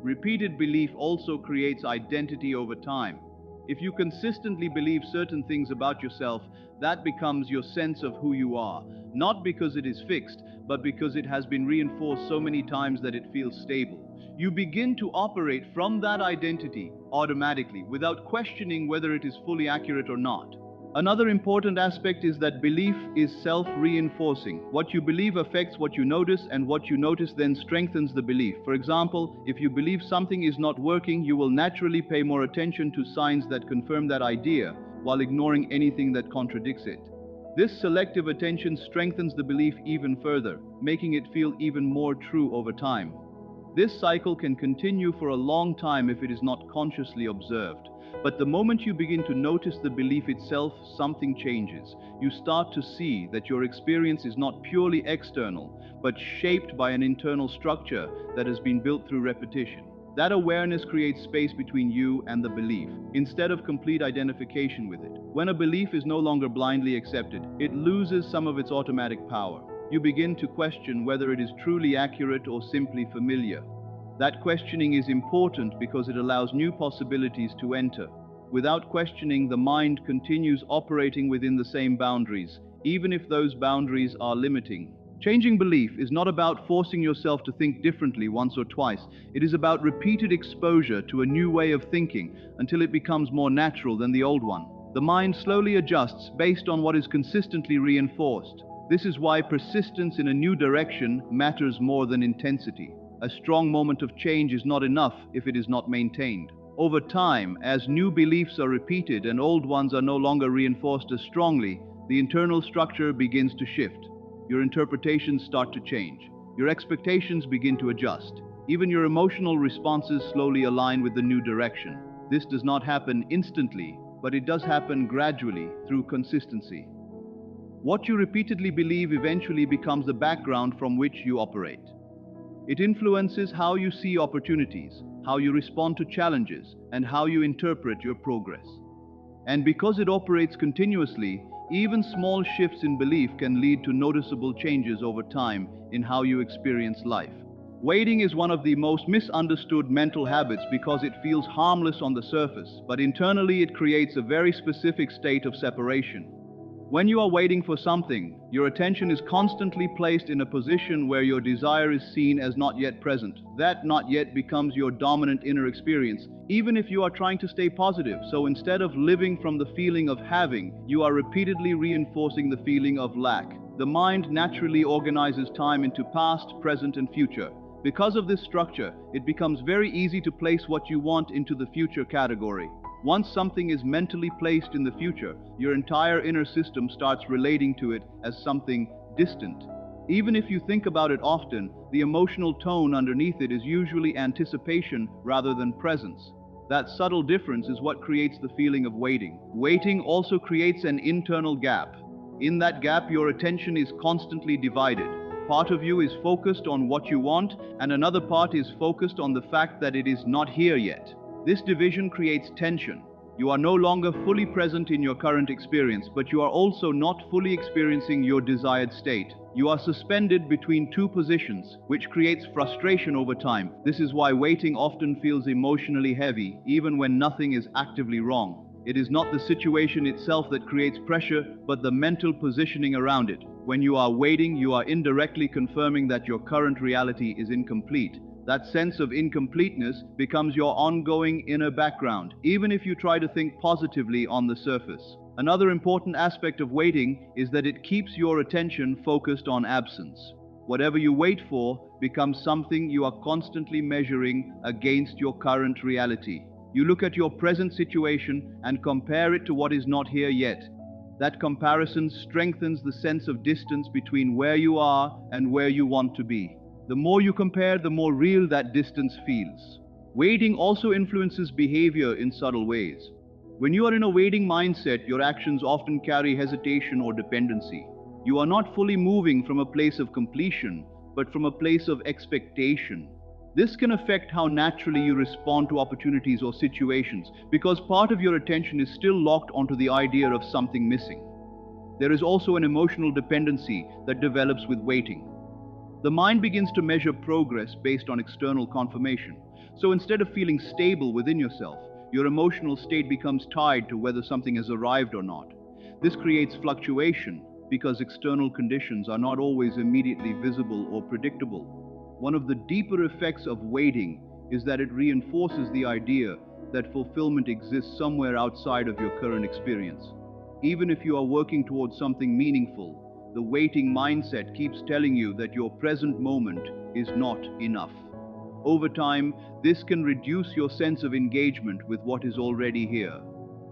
Repeated belief also creates identity over time. If you consistently believe certain things about yourself, that becomes your sense of who you are, not because it is fixed, but because it has been reinforced so many times that it feels stable. You begin to operate from that identity automatically, without questioning whether it is fully accurate or not. Another important aspect is that belief is self-reinforcing. What you believe affects what you notice, and what you notice then strengthens the belief. For example, if you believe something is not working, you will naturally pay more attention to signs that confirm that idea, while ignoring anything that contradicts it. This selective attention strengthens the belief even further, making it feel even more true over time. This cycle can continue for a long time if it is not consciously observed. But the moment you begin to notice the belief itself, something changes. You start to see that your experience is not purely external, but shaped by an internal structure that has been built through repetition. That awareness creates space between you and the belief, instead of complete identification with it. When a belief is no longer blindly accepted, it loses some of its automatic power. You begin to question whether it is truly accurate or simply familiar. That questioning is important because it allows new possibilities to enter. Without questioning, the mind continues operating within the same boundaries, even if those boundaries are limiting. Changing belief is not about forcing yourself to think differently once or twice. It is about repeated exposure to a new way of thinking until it becomes more natural than the old one. The mind slowly adjusts based on what is consistently reinforced. This is why persistence in a new direction matters more than intensity. A strong moment of change is not enough if it is not maintained. Over time, as new beliefs are repeated and old ones are no longer reinforced as strongly, the internal structure begins to shift. Your interpretations start to change. Your expectations begin to adjust. Even your emotional responses slowly align with the new direction. This does not happen instantly, but it does happen gradually through consistency. What you repeatedly believe eventually becomes the background from which you operate. It influences how you see opportunities, how you respond to challenges, and how you interpret your progress. And because it operates continuously, even small shifts in belief can lead to noticeable changes over time in how you experience life. Waiting is one of the most misunderstood mental habits because it feels harmless on the surface, but internally it creates a very specific state of separation. When you are waiting for something, your attention is constantly placed in a position where your desire is seen as not yet present. That not yet becomes your dominant inner experience, even if you are trying to stay positive. So instead of living from the feeling of having, you are repeatedly reinforcing the feeling of lack. The mind naturally organizes time into past, present, and future. Because of this structure, it becomes very easy to place what you want into the future category. Once something is mentally placed in the future, your entire inner system starts relating to it as something distant. Even if you think about it often, the emotional tone underneath it is usually anticipation rather than presence. That subtle difference is what creates the feeling of waiting. Waiting also creates an internal gap. In that gap, your attention is constantly divided. Part of you is focused on what you want, and another part is focused on the fact that it is not here yet. This division creates tension. You are no longer fully present in your current experience, but you are also not fully experiencing your desired state. You are suspended between two positions, which creates frustration over time. This is why waiting often feels emotionally heavy, even when nothing is actively wrong. It is not the situation itself that creates pressure, but the mental positioning around it. When you are waiting, you are indirectly confirming that your current reality is incomplete. That sense of incompleteness becomes your ongoing inner background, even if you try to think positively on the surface. Another important aspect of waiting is that it keeps your attention focused on absence. Whatever you wait for becomes something you are constantly measuring against your current reality. You look at your present situation and compare it to what is not here yet. That comparison strengthens the sense of distance between where you are and where you want to be. The more you compare, the more real that distance feels. Waiting also influences behavior in subtle ways. When you are in a waiting mindset, your actions often carry hesitation or dependency. You are not fully moving from a place of completion, but from a place of expectation. This can affect how naturally you respond to opportunities or situations, because part of your attention is still locked onto the idea of something missing. There is also an emotional dependency that develops with waiting. The mind begins to measure progress based on external confirmation. So instead of feeling stable within yourself, your emotional state becomes tied to whether something has arrived or not. This creates fluctuation because external conditions are not always immediately visible or predictable. One of the deeper effects of waiting is that it reinforces the idea that fulfillment exists somewhere outside of your current experience. Even if you are working towards something meaningful, the waiting mindset keeps telling you that your present moment is not enough. Over time, this can reduce your sense of engagement with what is already here.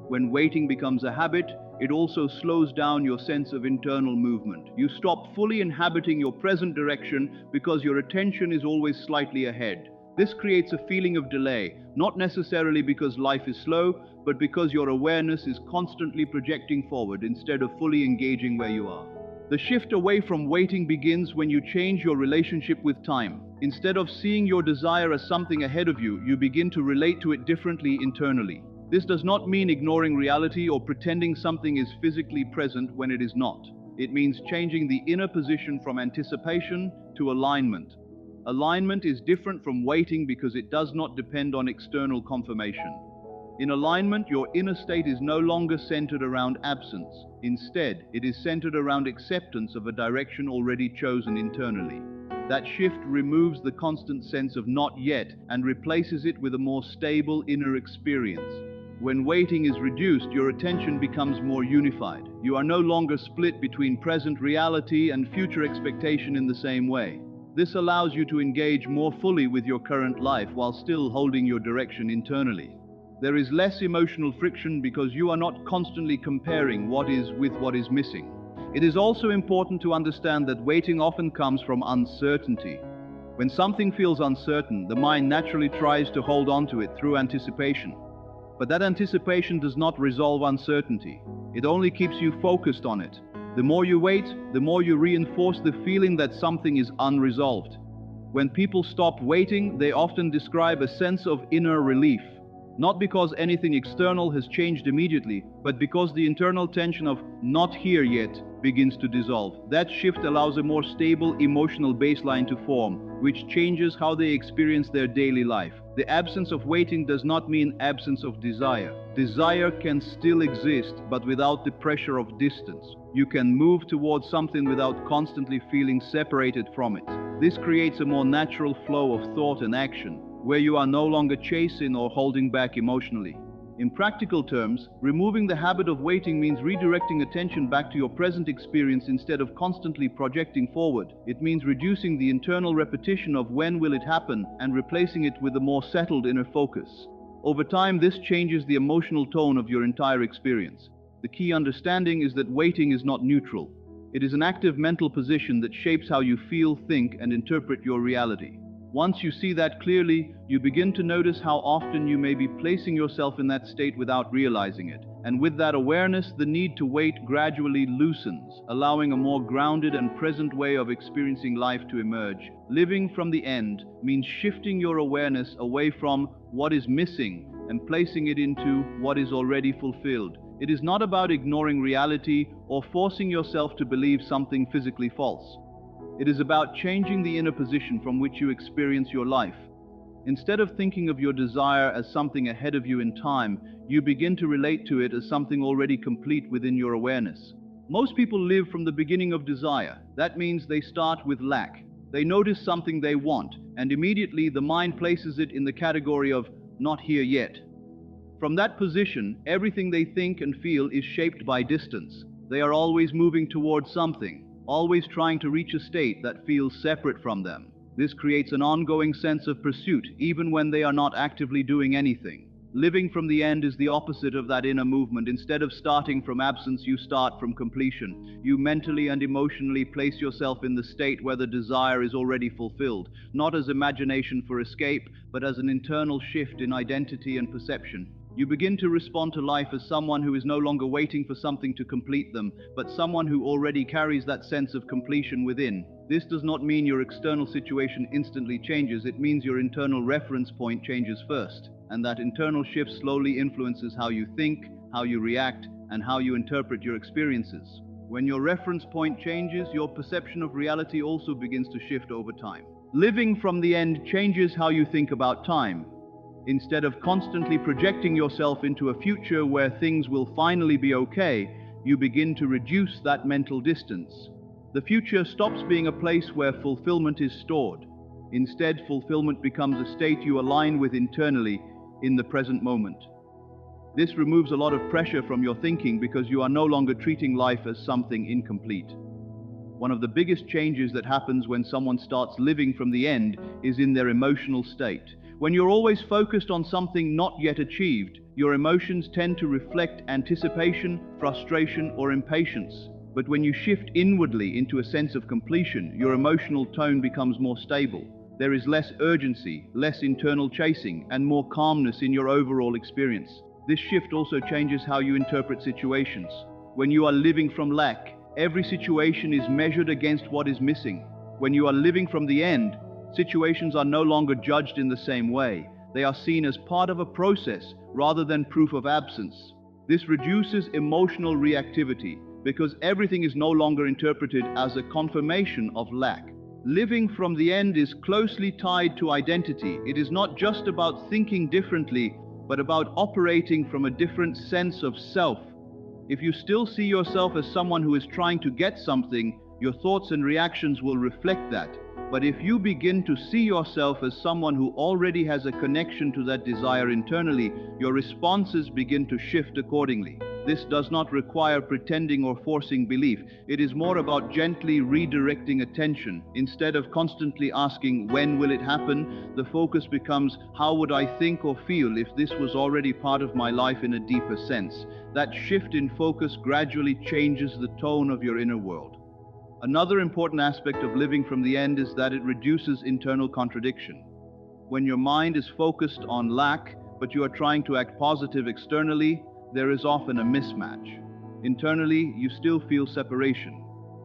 When waiting becomes a habit, it also slows down your sense of internal movement. You stop fully inhabiting your present direction because your attention is always slightly ahead. This creates a feeling of delay, not necessarily because life is slow, but because your awareness is constantly projecting forward instead of fully engaging where you are. The shift away from waiting begins when you change your relationship with time. Instead of seeing your desire as something ahead of you, you begin to relate to it differently internally. This does not mean ignoring reality or pretending something is physically present when it is not. It means changing the inner position from anticipation to alignment. Alignment is different from waiting because it does not depend on external confirmation. In alignment, your inner state is no longer centered around absence. Instead, it is centered around acceptance of a direction already chosen internally. That shift removes the constant sense of not yet and replaces it with a more stable inner experience. When waiting is reduced, your attention becomes more unified. You are no longer split between present reality and future expectation in the same way. This allows you to engage more fully with your current life while still holding your direction internally. There is less emotional friction because you are not constantly comparing what is with what is missing. It is also important to understand that waiting often comes from uncertainty. When something feels uncertain, the mind naturally tries to hold on to it through anticipation. But that anticipation does not resolve uncertainty. It only keeps you focused on it. The more you wait, the more you reinforce the feeling that something is unresolved. When people stop waiting, they often describe a sense of inner relief. Not because anything external has changed immediately, but because the internal tension of "not here yet" begins to dissolve. That shift allows a more stable emotional baseline to form, which changes how they experience their daily life. The absence of waiting does not mean absence of desire. Desire can still exist, but without the pressure of distance. You can move towards something without constantly feeling separated from it. This creates a more natural flow of thought and action, where you are no longer chasing or holding back emotionally. In practical terms, removing the habit of waiting means redirecting attention back to your present experience instead of constantly projecting forward. It means reducing the internal repetition of when will it happen and replacing it with a more settled inner focus. Over time, this changes the emotional tone of your entire experience. The key understanding is that waiting is not neutral. It is an active mental position that shapes how you feel, think, and interpret your reality. Once you see that clearly, you begin to notice how often you may be placing yourself in that state without realizing it. And with that awareness, the need to wait gradually loosens, allowing a more grounded and present way of experiencing life to emerge. Living from the end means shifting your awareness away from what is missing and placing it into what is already fulfilled. It is not about ignoring reality or forcing yourself to believe something physically false. It is about changing the inner position from which you experience your life. Instead of thinking of your desire as something ahead of you in time, you begin to relate to it as something already complete within your awareness. Most people live from the beginning of desire. That means they start with lack. They notice something they want, and immediately the mind places it in the category of "not here yet." From that position, everything they think and feel is shaped by distance. They are always moving towards something, always trying to reach a state that feels separate from them. This creates an ongoing sense of pursuit, even when they are not actively doing anything. Living from the end is the opposite of that inner movement. Instead of starting from absence, you start from completion. You mentally and emotionally place yourself in the state where the desire is already fulfilled, not as imagination for escape, but as an internal shift in identity and perception. You begin to respond to life as someone who is no longer waiting for something to complete them, but someone who already carries that sense of completion within. This does not mean your external situation instantly changes. It means your internal reference point changes first, and that internal shift slowly influences how you think, how you react, and how you interpret your experiences. When your reference point changes, your perception of reality also begins to shift over time. Living from the end changes how you think about time. Instead of constantly projecting yourself into a future where things will finally be okay, you begin to reduce that mental distance. The future stops being a place where fulfillment is stored. Instead, fulfillment becomes a state you align with internally in the present moment. This removes a lot of pressure from your thinking because you are no longer treating life as something incomplete. One of the biggest changes that happens when someone starts living from the end is in their emotional state. When you're always focused on something not yet achieved, your emotions tend to reflect anticipation, frustration, or impatience. But when you shift inwardly into a sense of completion, your emotional tone becomes more stable. There is less urgency, less internal chasing, and more calmness in your overall experience. This shift also changes how you interpret situations. When you are living from lack, every situation is measured against what is missing. When you are living from the end, situations are no longer judged in the same way. They are seen as part of a process rather than proof of absence. This reduces emotional reactivity because everything is no longer interpreted as a confirmation of lack. Living from the end is closely tied to identity. It is not just about thinking differently, but about operating from a different sense of self. If you still see yourself as someone who is trying to get something, your thoughts and reactions will reflect that. But if you begin to see yourself as someone who already has a connection to that desire internally, your responses begin to shift accordingly. This does not require pretending or forcing belief. It is more about gently redirecting attention. Instead of constantly asking, when will it happen? The focus becomes, how would I think or feel if this was already part of my life in a deeper sense? That shift in focus gradually changes the tone of your inner world. Another important aspect of living from the end is that it reduces internal contradiction. When your mind is focused on lack, but you are trying to act positive externally, there is often a mismatch. Internally, you still feel separation,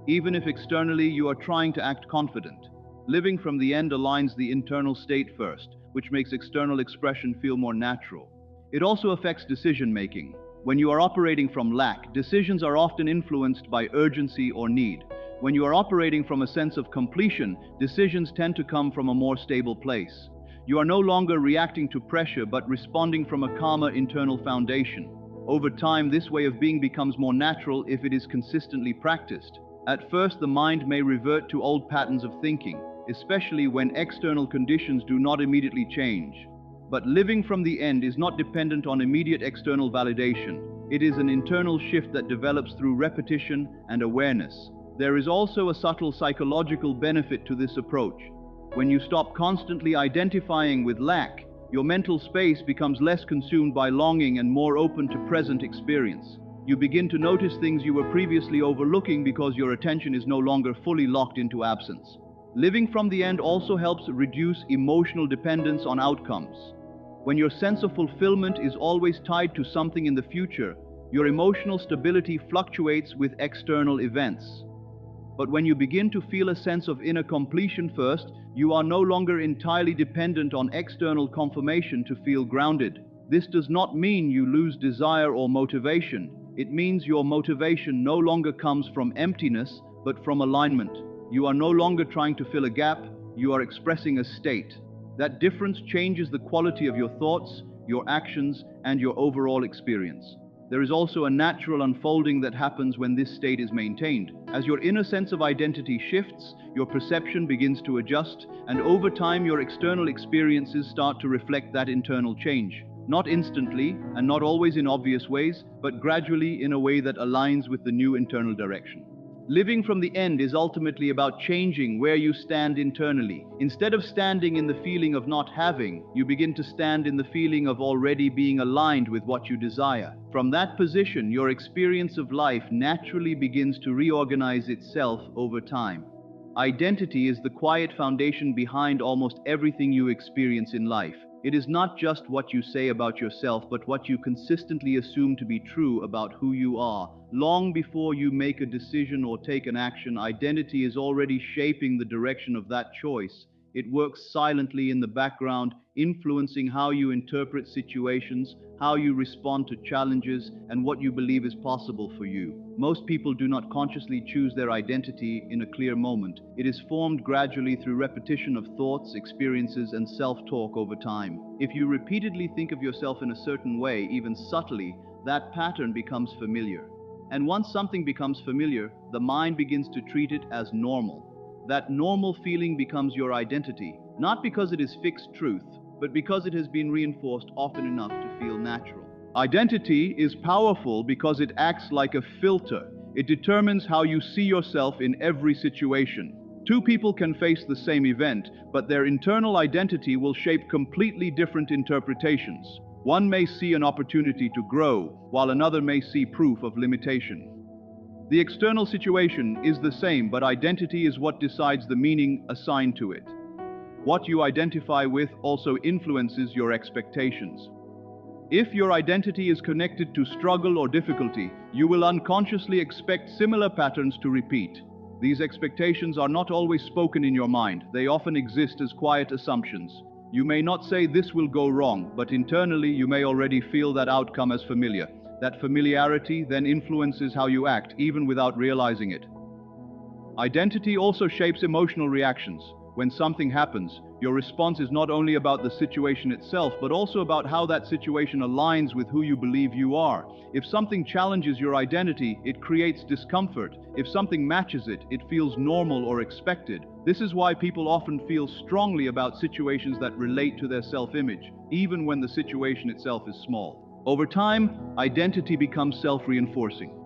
even if externally you are trying to act confident. Living from the end aligns the internal state first, which makes external expression feel more natural. It also affects decision-making. When you are operating from lack, decisions are often influenced by urgency or need. When you are operating from a sense of completion, decisions tend to come from a more stable place. You are no longer reacting to pressure, but responding from a calmer internal foundation. Over time, this way of being becomes more natural if it is consistently practiced. At first, the mind may revert to old patterns of thinking, especially when external conditions do not immediately change. But living from the end is not dependent on immediate external validation. It is an internal shift that develops through repetition and awareness. There is also a subtle psychological benefit to this approach. When you stop constantly identifying with lack, your mental space becomes less consumed by longing and more open to present experience. You begin to notice things you were previously overlooking because your attention is no longer fully locked into absence. Living from the end also helps reduce emotional dependence on outcomes. When your sense of fulfillment is always tied to something in the future, your emotional stability fluctuates with external events. But when you begin to feel a sense of inner completion first, you are no longer entirely dependent on external confirmation to feel grounded. This does not mean you lose desire or motivation. It means your motivation no longer comes from emptiness, but from alignment. You are no longer trying to fill a gap, you are expressing a state. That difference changes the quality of your thoughts, your actions, and your overall experience. There is also a natural unfolding that happens when this state is maintained. As your inner sense of identity shifts, your perception begins to adjust, and over time your external experiences start to reflect that internal change. Not instantly, and not always in obvious ways, but gradually in a way that aligns with the new internal direction. Living from the end is ultimately about changing where you stand internally. Instead of standing in the feeling of not having, you begin to stand in the feeling of already being aligned with what you desire. From that position, your experience of life naturally begins to reorganize itself over time. Identity is the quiet foundation behind almost everything you experience in life. It is not just what you say about yourself, but what you consistently assume to be true about who you are. Long before you make a decision or take an action, identity is already shaping the direction of that choice. It works silently in the background, influencing how you interpret situations, how you respond to challenges, and what you believe is possible for you. Most people do not consciously choose their identity in a clear moment. It is formed gradually through repetition of thoughts, experiences, and self-talk over time. If you repeatedly think of yourself in a certain way, even subtly, that pattern becomes familiar. And once something becomes familiar, the mind begins to treat it as normal. That normal feeling becomes your identity, not because it is fixed truth, but because it has been reinforced often enough to feel natural. Identity is powerful because it acts like a filter. It determines how you see yourself in every situation. Two people can face the same event, but their internal identity will shape completely different interpretations. One may see an opportunity to grow, while another may see proof of limitation. The external situation is the same, but identity is what decides the meaning assigned to it. What you identify with also influences your expectations. If your identity is connected to struggle or difficulty, you will unconsciously expect similar patterns to repeat. These expectations are not always spoken in your mind. They often exist as quiet assumptions. You may not say this will go wrong, but internally you may already feel that outcome as familiar. That familiarity then influences how you act, even without realizing it. Identity also shapes emotional reactions. When something happens, your response is not only about the situation itself, but also about how that situation aligns with who you believe you are. If something challenges your identity, it creates discomfort. If something matches it, it feels normal or expected. This is why people often feel strongly about situations that relate to their self-image, even when the situation itself is small. Over time, identity becomes self-reinforcing.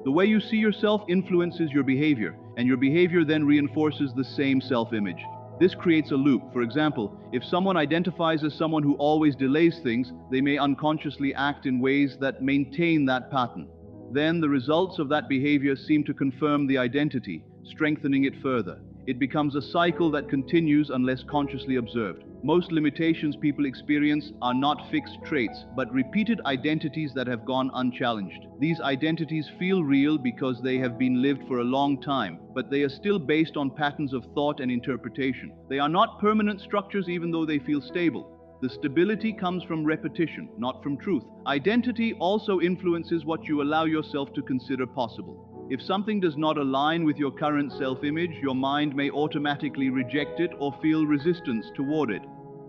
The way you see yourself influences your behavior, and your behavior then reinforces the same self-image. This creates a loop. For example, if someone identifies as someone who always delays things, they may unconsciously act in ways that maintain that pattern. Then the results of that behavior seem to confirm the identity, strengthening it further. It becomes a cycle that continues unless consciously observed. Most limitations people experience are not fixed traits, but repeated identities that have gone unchallenged. These identities feel real because they have been lived for a long time, but they are still based on patterns of thought and interpretation. They are not permanent structures even though they feel stable. The stability comes from repetition, not from truth. Identity also influences what you allow yourself to consider possible. If something does not align with your current self-image, your mind may automatically reject it or feel resistance toward it.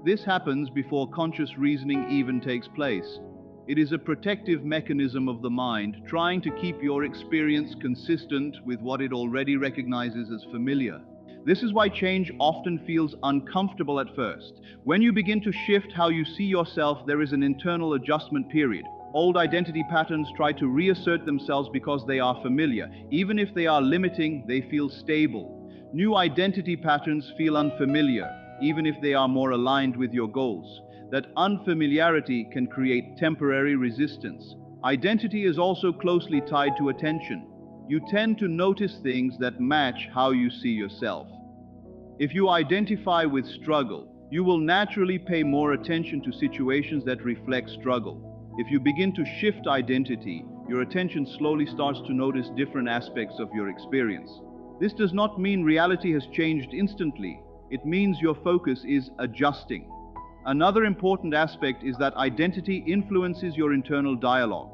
This happens before conscious reasoning even takes place. It is a protective mechanism of the mind, trying to keep your experience consistent with what it already recognizes as familiar. This is why change often feels uncomfortable at first. When you begin to shift how you see yourself, there is an internal adjustment period. Old identity patterns try to reassert themselves because they are familiar. Even if they are limiting, they feel stable. New identity patterns feel unfamiliar, even if they are more aligned with your goals. That unfamiliarity can create temporary resistance. Identity is also closely tied to attention. You tend to notice things that match how you see yourself. If you identify with struggle, you will naturally pay more attention to situations that reflect struggle. If you begin to shift identity, your attention slowly starts to notice different aspects of your experience. This does not mean reality has changed instantly. It means your focus is adjusting. Another important aspect is that identity influences your internal dialogue.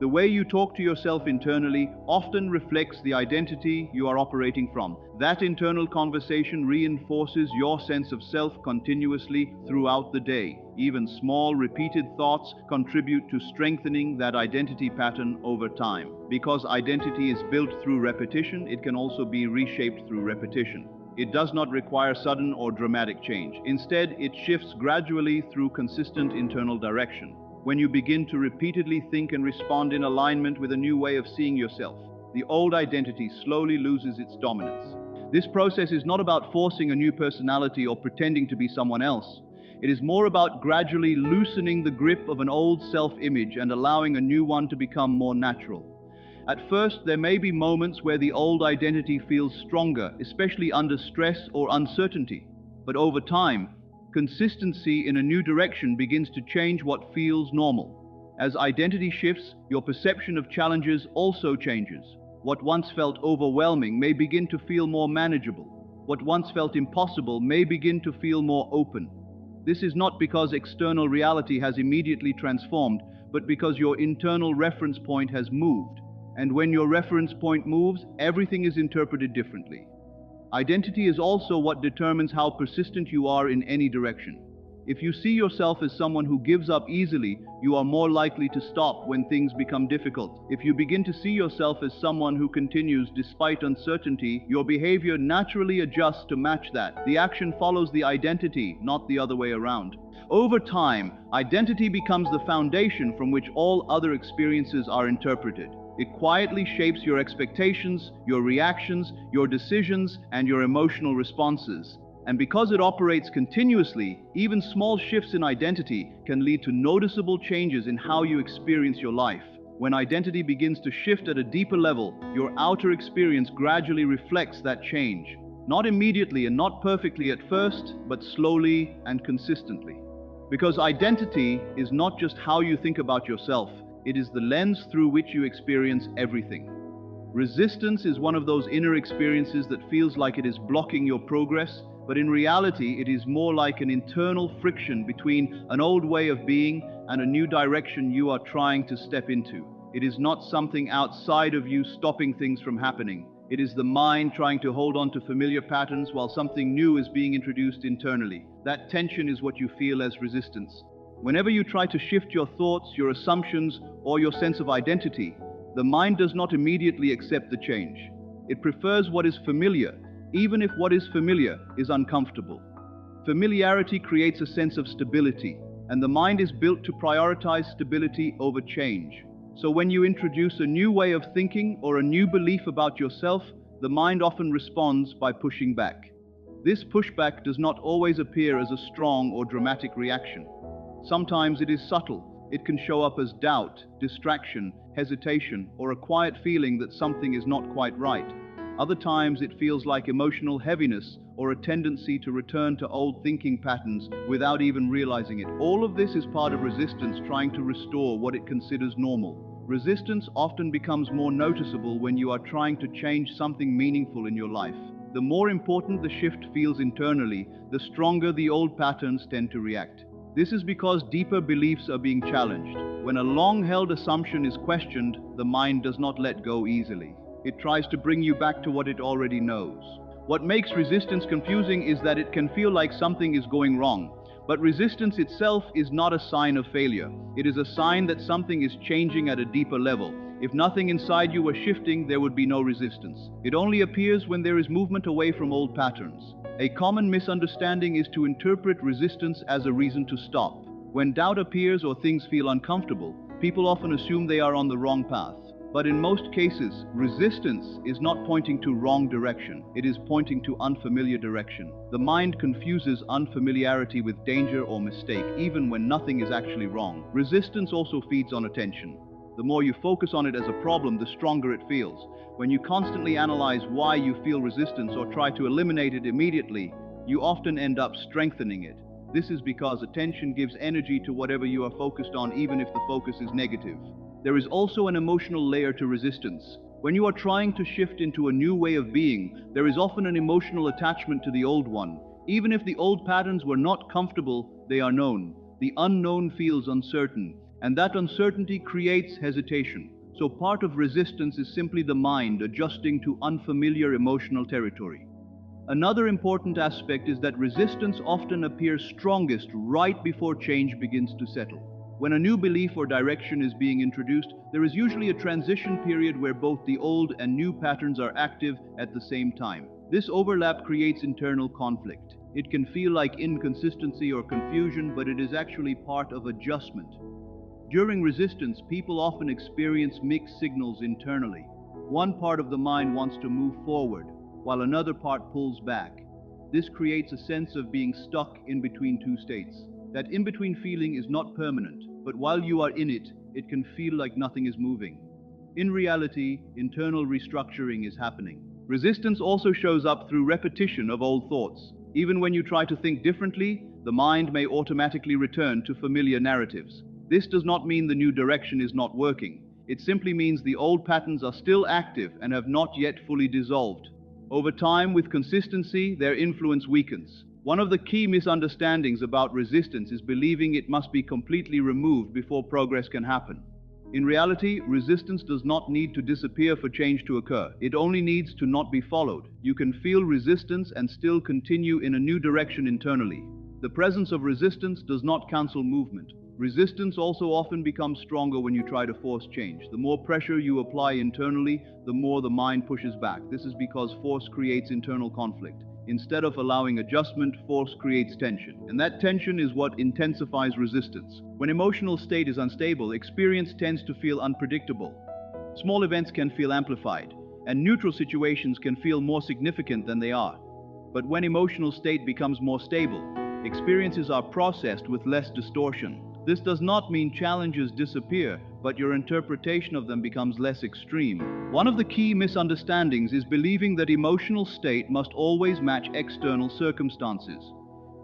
The way you talk to yourself internally often reflects the identity you are operating from. That internal conversation reinforces your sense of self continuously throughout the day. Even small, repeated thoughts contribute to strengthening that identity pattern over time. Because identity is built through repetition, it can also be reshaped through repetition. It does not require sudden or dramatic change. Instead, it shifts gradually through consistent internal direction. When you begin to repeatedly think and respond in alignment with a new way of seeing yourself, the old identity slowly loses its dominance. This process is not about forcing a new personality or pretending to be someone else. It is more about gradually loosening the grip of an old self-image and allowing a new one to become more natural. At first, there may be moments where the old identity feels stronger, especially under stress or uncertainty. But over time, consistency in a new direction begins to change what feels normal. As identity shifts, your perception of challenges also changes. What once felt overwhelming may begin to feel more manageable. What once felt impossible may begin to feel more open. This is not because external reality has immediately transformed, but because your internal reference point has moved. And when your reference point moves, everything is interpreted differently. Identity is also what determines how persistent you are in any direction. If you see yourself as someone who gives up easily, you are more likely to stop when things become difficult. If you begin to see yourself as someone who continues despite uncertainty, your behavior naturally adjusts to match that. The action follows the identity, not the other way around. Over time, identity becomes the foundation from which all other experiences are interpreted. It quietly shapes your expectations, your reactions, your decisions, and your emotional responses. And because it operates continuously, even small shifts in identity can lead to noticeable changes in how you experience your life. When identity begins to shift at a deeper level, your outer experience gradually reflects that change. Not immediately and not perfectly at first, but slowly and consistently. Because identity is not just how you think about yourself, it is the lens through which you experience everything. Resistance is one of those inner experiences that feels like it is blocking your progress, but in reality, it is more like an internal friction between an old way of being and a new direction you are trying to step into. It is not something outside of you stopping things from happening. It is the mind trying to hold on to familiar patterns while something new is being introduced internally. That tension is what you feel as resistance. Whenever you try to shift your thoughts, your assumptions, or your sense of identity, the mind does not immediately accept the change. It prefers what is familiar, even if what is familiar is uncomfortable. Familiarity creates a sense of stability, and the mind is built to prioritize stability over change. So when you introduce a new way of thinking or a new belief about yourself, the mind often responds by pushing back. This pushback does not always appear as a strong or dramatic reaction. Sometimes it is subtle. It can show up as doubt, distraction, hesitation, or a quiet feeling that something is not quite right. Other times it feels like emotional heaviness or a tendency to return to old thinking patterns without even realizing it. All of this is part of resistance trying to restore what it considers normal. Resistance often becomes more noticeable when you are trying to change something meaningful in your life. The more important the shift feels internally, the stronger the old patterns tend to react. This is because deeper beliefs are being challenged. When a long-held assumption is questioned, the mind does not let go easily. It tries to bring you back to what it already knows. What makes resistance confusing is that it can feel like something is going wrong. But resistance itself is not a sign of failure. It is a sign that something is changing at a deeper level. If nothing inside you were shifting, there would be no resistance. It only appears when there is movement away from old patterns. A common misunderstanding is to interpret resistance as a reason to stop. When doubt appears or things feel uncomfortable, people often assume they are on the wrong path. But in most cases, resistance is not pointing to wrong direction. It is pointing to unfamiliar direction. The mind confuses unfamiliarity with danger or mistake, even when nothing is actually wrong. Resistance also feeds on attention. The more you focus on it as a problem, the stronger it feels. When you constantly analyze why you feel resistance or try to eliminate it immediately, you often end up strengthening it. This is because attention gives energy to whatever you are focused on, even if the focus is negative. There is also an emotional layer to resistance. When you are trying to shift into a new way of being, there is often an emotional attachment to the old one. Even if the old patterns were not comfortable, they are known. The unknown feels uncertain, and that uncertainty creates hesitation. So part of resistance is simply the mind adjusting to unfamiliar emotional territory. Another important aspect is that resistance often appears strongest right before change begins to settle. When a new belief or direction is being introduced, there is usually a transition period where both the old and new patterns are active at the same time. This overlap creates internal conflict. It can feel like inconsistency or confusion, but it is actually part of adjustment. During resistance, people often experience mixed signals internally. One part of the mind wants to move forward, while another part pulls back. This creates a sense of being stuck in between two states. That in-between feeling is not permanent, but while you are in it, it can feel like nothing is moving. In reality, internal restructuring is happening. Resistance also shows up through repetition of old thoughts. Even when you try to think differently, the mind may automatically return to familiar narratives. This does not mean the new direction is not working. It simply means the old patterns are still active and have not yet fully dissolved. Over time, with consistency, their influence weakens. One of the key misunderstandings about resistance is believing it must be completely removed before progress can happen. In reality, resistance does not need to disappear for change to occur. It only needs to not be followed. You can feel resistance and still continue in a new direction internally. The presence of resistance does not cancel movement. Resistance also often becomes stronger when you try to force change. The more pressure you apply internally, the more the mind pushes back. This is because force creates internal conflict. Instead of allowing adjustment, force creates tension. And that tension is what intensifies resistance. When emotional state is unstable, experience tends to feel unpredictable. Small events can feel amplified, and neutral situations can feel more significant than they are. But when emotional state becomes more stable, experiences are processed with less distortion. This does not mean challenges disappear, but your interpretation of them becomes less extreme. One of the key misunderstandings is believing that emotional state must always match external circumstances.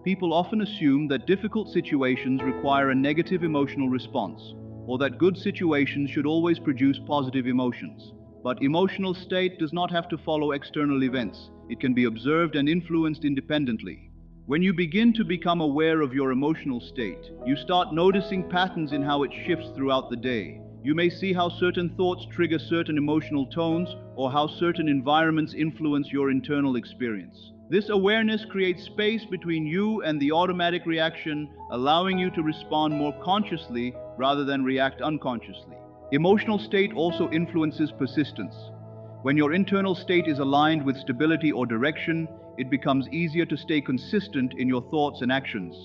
People often assume that difficult situations require a negative emotional response, or that good situations should always produce positive emotions. But emotional state does not have to follow external events. It can be observed and influenced independently. When you begin to become aware of your emotional state, you start noticing patterns in how it shifts throughout the day. You may see how certain thoughts trigger certain emotional tones or how certain environments influence your internal experience. This awareness creates space between you and the automatic reaction, allowing you to respond more consciously rather than react unconsciously. Emotional state also influences persistence. When your internal state is aligned with stability or direction, it becomes easier to stay consistent in your thoughts and actions.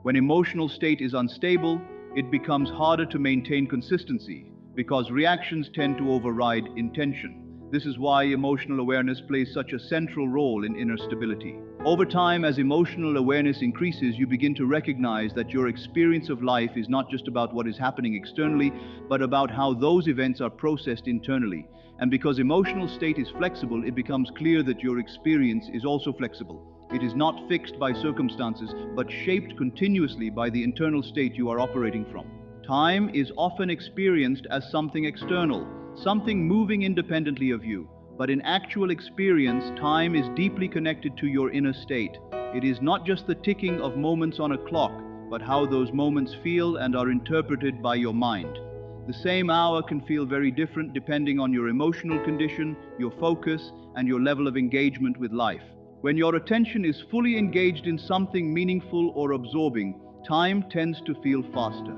When emotional state is unstable, it becomes harder to maintain consistency because reactions tend to override intention. This is why emotional awareness plays such a central role in inner stability. Over time, as emotional awareness increases, you begin to recognize that your experience of life is not just about what is happening externally, but about how those events are processed internally. And because emotional state is flexible, it becomes clear that your experience is also flexible. It is not fixed by circumstances, but shaped continuously by the internal state you are operating from. Time is often experienced as something external, something moving independently of you. But in actual experience, time is deeply connected to your inner state. It is not just the ticking of moments on a clock, but how those moments feel and are interpreted by your mind. The same hour can feel very different depending on your emotional condition, your focus, and your level of engagement with life. When your attention is fully engaged in something meaningful or absorbing, time tends to feel faster.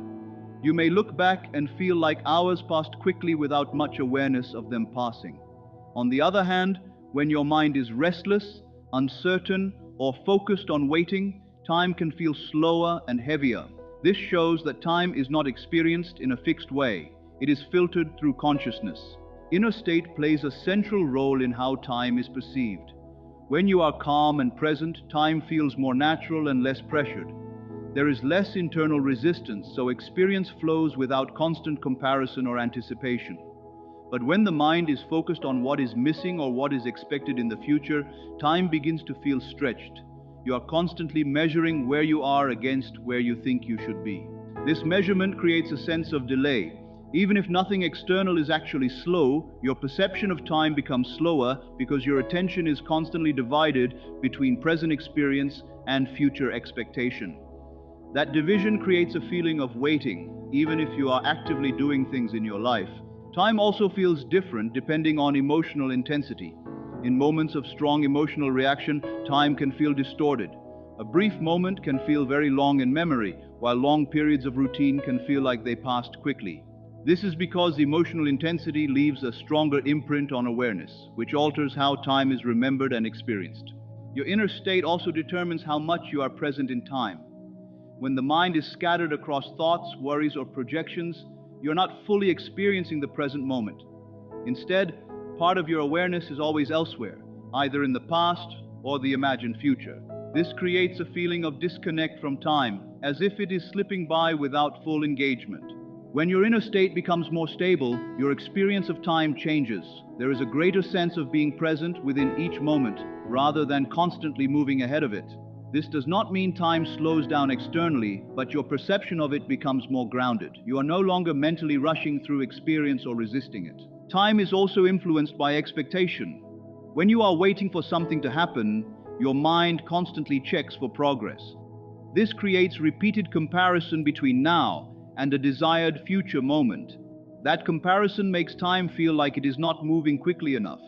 You may look back and feel like hours passed quickly without much awareness of them passing. On the other hand, when your mind is restless, uncertain, or focused on waiting, time can feel slower and heavier. This shows that time is not experienced in a fixed way. It is filtered through consciousness. Inner state plays a central role in how time is perceived. When you are calm and present, time feels more natural and less pressured. There is less internal resistance, so experience flows without constant comparison or anticipation. But when the mind is focused on what is missing or what is expected in the future, time begins to feel stretched. You are constantly measuring where you are against where you think you should be. This measurement creates a sense of delay. Even if nothing external is actually slow, your perception of time becomes slower because your attention is constantly divided between present experience and future expectation. That division creates a feeling of waiting, even if you are actively doing things in your life. Time also feels different depending on emotional intensity. In moments of strong emotional reaction, time can feel distorted. A brief moment can feel very long in memory, while long periods of routine can feel like they passed quickly. This is because the emotional intensity leaves a stronger imprint on awareness, which alters how time is remembered and experienced. Your inner state also determines how much you are present in time. When the mind is scattered across thoughts, worries, or projections, you're not fully experiencing the present moment. Instead, part of your awareness is always elsewhere, either in the past or the imagined future. This creates a feeling of disconnect from time, as if it is slipping by without full engagement. When your inner state becomes more stable, your experience of time changes. There is a greater sense of being present within each moment, rather than constantly moving ahead of it. This does not mean time slows down externally, but your perception of it becomes more grounded. You are no longer mentally rushing through experience or resisting it. Time is also influenced by expectation. When you are waiting for something to happen, your mind constantly checks for progress. This creates repeated comparison between now and a desired future moment. That comparison makes time feel like it is not moving quickly enough.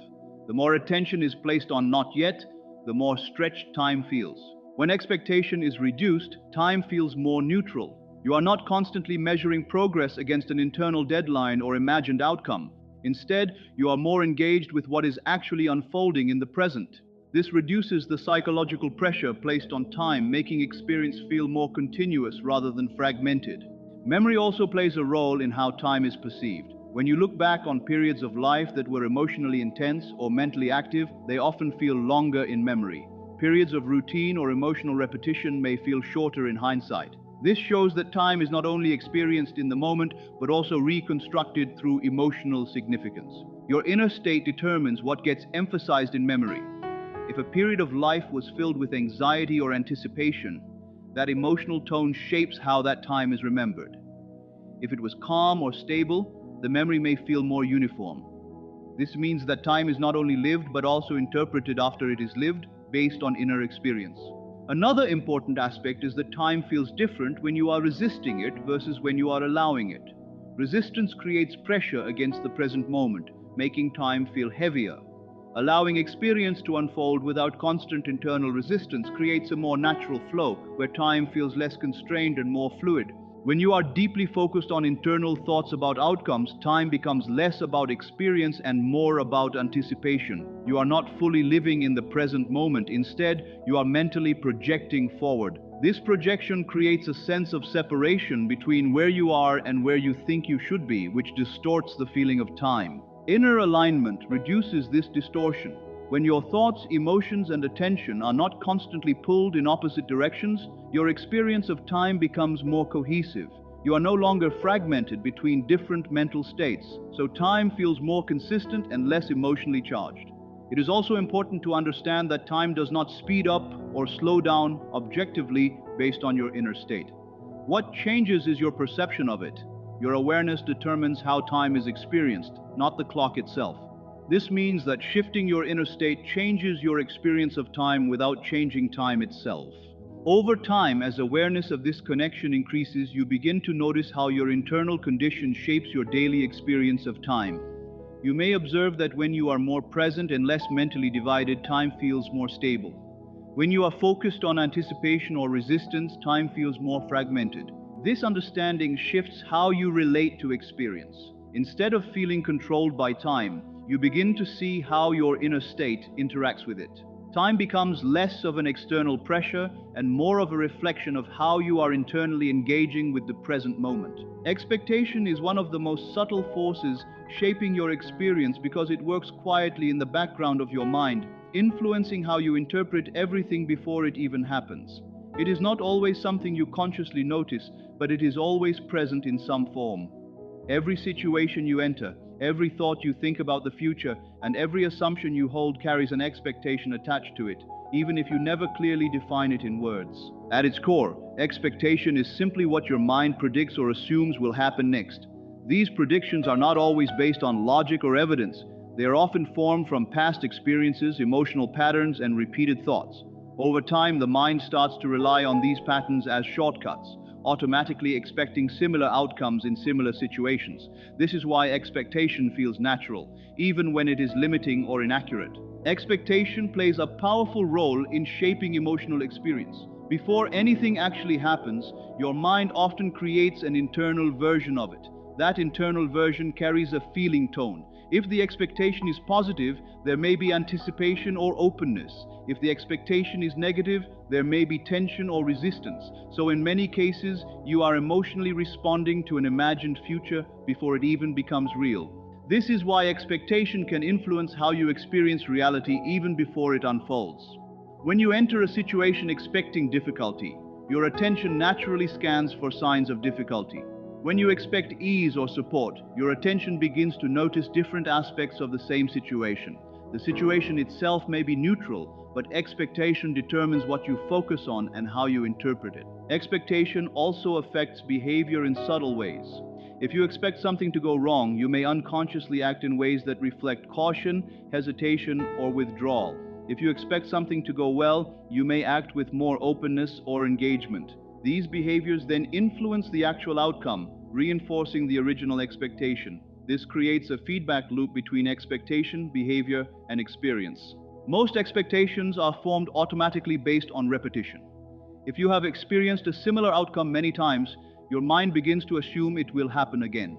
The more attention is placed on not yet, the more stretched time feels. When expectation is reduced, time feels more neutral. You are not constantly measuring progress against an internal deadline or imagined outcome. Instead, you are more engaged with what is actually unfolding in the present. This reduces the psychological pressure placed on time, making experience feel more continuous rather than fragmented. Memory also plays a role in how time is perceived. When you look back on periods of life that were emotionally intense or mentally active, they often feel longer in memory. Periods of routine or emotional repetition may feel shorter in hindsight. This shows that time is not only experienced in the moment, but also reconstructed through emotional significance. Your inner state determines what gets emphasized in memory. If a period of life was filled with anxiety or anticipation, that emotional tone shapes how that time is remembered. If it was calm or stable, the memory may feel more uniform. This means that time is not only lived but also interpreted after it is lived, based on inner experience. Another important aspect is that time feels different when you are resisting it versus when you are allowing it. Resistance creates pressure against the present moment, making time feel heavier. Allowing experience to unfold without constant internal resistance creates a more natural flow, where time feels less constrained and more fluid. When you are deeply focused on internal thoughts about outcomes, time becomes less about experience and more about anticipation. You are not fully living in the present moment. Instead, you are mentally projecting forward. This projection creates a sense of separation between where you are and where you think you should be, which distorts the feeling of time. Inner alignment reduces this distortion. When your thoughts, emotions, and attention are not constantly pulled in opposite directions, your experience of time becomes more cohesive. You are no longer fragmented between different mental states, so time feels more consistent and less emotionally charged. It is also important to understand that time does not speed up or slow down objectively based on your inner state. What changes is your perception of it. Your awareness determines how time is experienced, not the clock itself. This means that shifting your inner state changes your experience of time without changing time itself. Over time, as awareness of this connection increases, you begin to notice how your internal condition shapes your daily experience of time. You may observe that when you are more present and less mentally divided, time feels more stable. When you are focused on anticipation or resistance, time feels more fragmented. This understanding shifts how you relate to experience. Instead of feeling controlled by time, you begin to see how your inner state interacts with it. Time becomes less of an external pressure and more of a reflection of how you are internally engaging with the present moment. Expectation is one of the most subtle forces shaping your experience because it works quietly in the background of your mind, influencing how you interpret everything before it even happens. It is not always something you consciously notice, but it is always present in some form. Every situation you enter, every thought you think about the future, and every assumption you hold carries an expectation attached to it, even if you never clearly define it in words. At its core, expectation is simply what your mind predicts or assumes will happen next. These predictions are not always based on logic or evidence. They are often formed from past experiences, emotional patterns, and repeated thoughts. Over time, the mind starts to rely on these patterns as shortcuts, automatically expecting similar outcomes in similar situations. This is why expectation feels natural, even when it is limiting or inaccurate. Expectation plays a powerful role in shaping emotional experience. Before anything actually happens, your mind often creates an internal version of it. That internal version carries a feeling tone. If the expectation is positive, there may be anticipation or openness. If the expectation is negative, there may be tension or resistance. So in many cases, you are emotionally responding to an imagined future before it even becomes real. This is why expectation can influence how you experience reality even before it unfolds. When you enter a situation expecting difficulty, your attention naturally scans for signs of difficulty. When you expect ease or support, your attention begins to notice different aspects of the same situation. The situation itself may be neutral, but expectation determines what you focus on and how you interpret it. Expectation also affects behavior in subtle ways. If you expect something to go wrong, you may unconsciously act in ways that reflect caution, hesitation, or withdrawal. If you expect something to go well, you may act with more openness or engagement. These behaviors then influence the actual outcome, reinforcing the original expectation. This creates a feedback loop between expectation, behavior, and experience. Most expectations are formed automatically based on repetition. If you have experienced a similar outcome many times, your mind begins to assume it will happen again.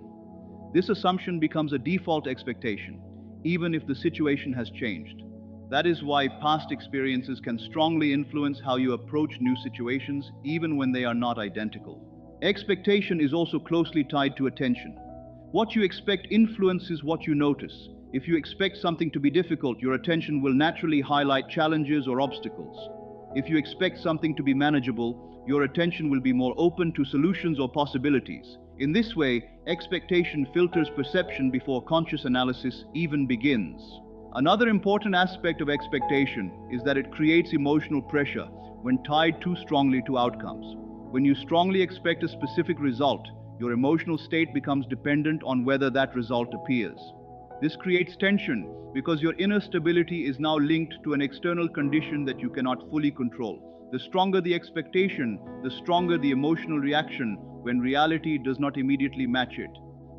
This assumption becomes a default expectation, even if the situation has changed. That is why past experiences can strongly influence how you approach new situations, even when they are not identical. Expectation is also closely tied to attention. What you expect influences what you notice. If you expect something to be difficult, your attention will naturally highlight challenges or obstacles. If you expect something to be manageable, your attention will be more open to solutions or possibilities. In this way, expectation filters perception before conscious analysis even begins. Another important aspect of expectation is that it creates emotional pressure when tied too strongly to outcomes. When you strongly expect a specific result, your emotional state becomes dependent on whether that result appears. This creates tension because your inner stability is now linked to an external condition that you cannot fully control. The stronger the expectation, the stronger the emotional reaction when reality does not immediately match it.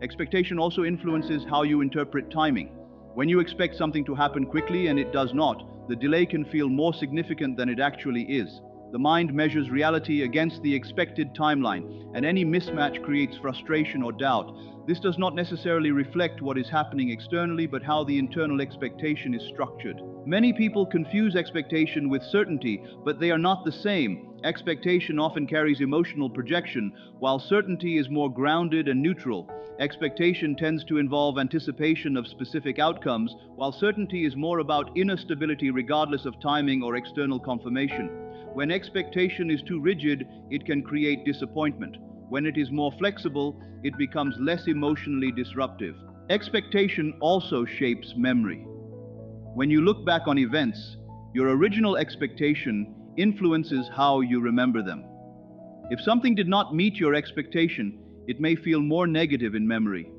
Expectation also influences how you interpret timing. When you expect something to happen quickly and it does not, the delay can feel more significant than it actually is. The mind measures reality against the expected timeline, and any mismatch creates frustration or doubt. This does not necessarily reflect what is happening externally, but how the internal expectation is structured. Many people confuse expectation with certainty, but they are not the same. Expectation often carries emotional projection, while certainty is more grounded and neutral. Expectation tends to involve anticipation of specific outcomes, while certainty is more about inner stability regardless of timing or external confirmation. When expectation is too rigid, it can create disappointment. When it is more flexible, it becomes less emotionally disruptive. Expectation also shapes memory. When you look back on events, your original expectation influences how you remember them. If something did not meet your expectation, it may feel more negative in memory.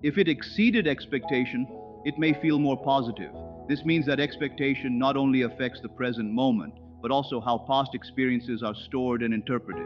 If it exceeded expectation, it may feel more positive. This means that expectation not only affects the present moment, but also how past experiences are stored and interpreted.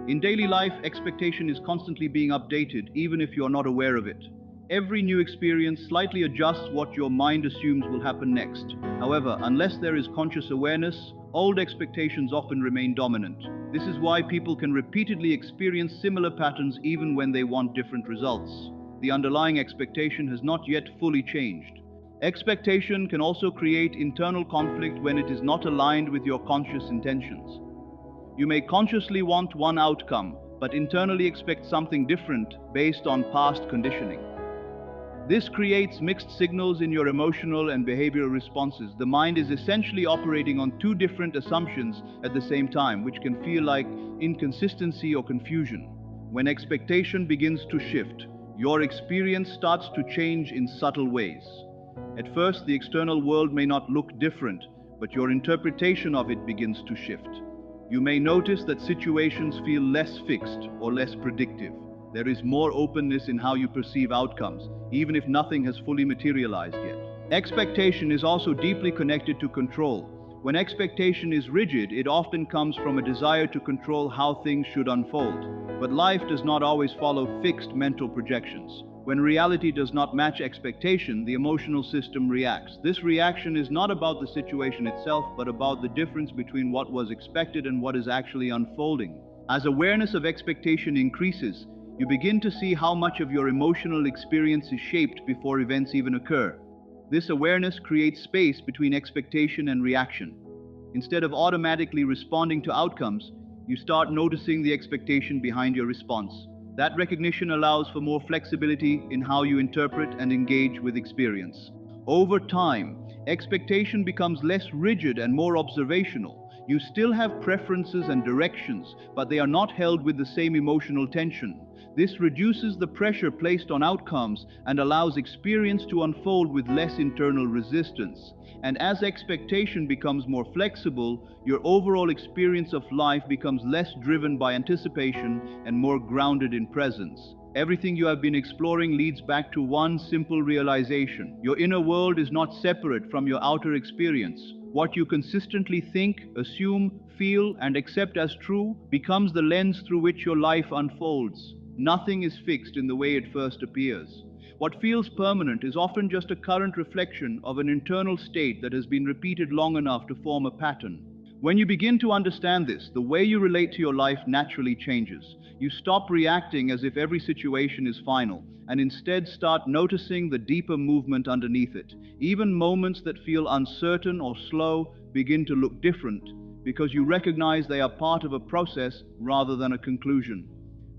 In daily life, expectation is constantly being updated, even if you're not aware of it. Every new experience slightly adjusts what your mind assumes will happen next. However, unless there is conscious awareness, old expectations often remain dominant. This is why people can repeatedly experience similar patterns even when they want different results. The underlying expectation has not yet fully changed. Expectation can also create internal conflict when it is not aligned with your conscious intentions. You may consciously want one outcome, but internally expect something different based on past conditioning. This creates mixed signals in your emotional and behavioral responses. The mind is essentially operating on two different assumptions at the same time, which can feel like inconsistency or confusion. When expectation begins to shift, your experience starts to change in subtle ways. At first, the external world may not look different, but your interpretation of it begins to shift. You may notice that situations feel less fixed or less predictive. There is more openness in how you perceive outcomes, even if nothing has fully materialized yet. Expectation is also deeply connected to control. When expectation is rigid, it often comes from a desire to control how things should unfold. But life does not always follow fixed mental projections. When reality does not match expectation, the emotional system reacts. This reaction is not about the situation itself, but about the difference between what was expected and what is actually unfolding. As awareness of expectation increases, you begin to see how much of your emotional experience is shaped before events even occur. This awareness creates space between expectation and reaction. Instead of automatically responding to outcomes, you start noticing the expectation behind your response. That recognition allows for more flexibility in how you interpret and engage with experience. Over time, expectation becomes less rigid and more observational. You still have preferences and directions, but they are not held with the same emotional tension. This reduces the pressure placed on outcomes and allows experience to unfold with less internal resistance. And as expectation becomes more flexible, your overall experience of life becomes less driven by anticipation and more grounded in presence. Everything you have been exploring leads back to one simple realization. Your inner world is not separate from your outer experience. What you consistently think, assume, feel, and accept as true becomes the lens through which your life unfolds. Nothing is fixed in the way it first appears. What feels permanent is often just a current reflection of an internal state that has been repeated long enough to form a pattern. When you begin to understand this, the way you relate to your life naturally changes. You stop reacting as if every situation is final, and instead start noticing the deeper movement underneath it. Even moments that feel uncertain or slow begin to look different, because you recognize they are part of a process rather than a conclusion.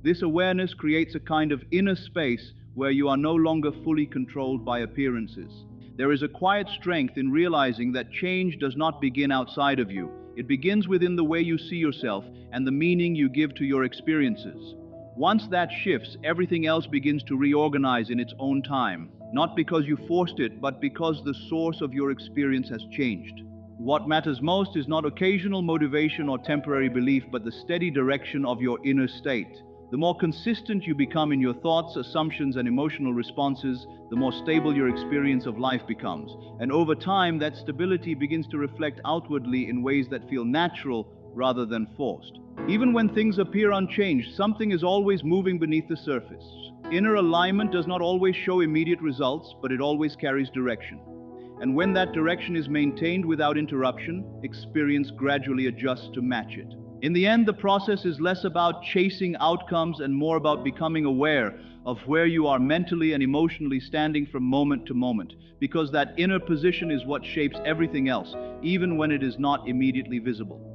This awareness creates a kind of inner space where you are no longer fully controlled by appearances. There is a quiet strength in realizing that change does not begin outside of you. It begins within the way you see yourself and the meaning you give to your experiences. Once that shifts, everything else begins to reorganize in its own time, not because you forced it, but because the source of your experience has changed. What matters most is not occasional motivation or temporary belief, but the steady direction of your inner state. The more consistent you become in your thoughts, assumptions, and emotional responses, the more stable your experience of life becomes. And over time, that stability begins to reflect outwardly in ways that feel natural rather than forced. Even when things appear unchanged, something is always moving beneath the surface. Inner alignment does not always show immediate results, but it always carries direction. And when that direction is maintained without interruption, experience gradually adjusts to match it. In the end, the process is less about chasing outcomes and more about becoming aware of where you are mentally and emotionally standing from moment to moment, because that inner position is what shapes everything else, even when it is not immediately visible.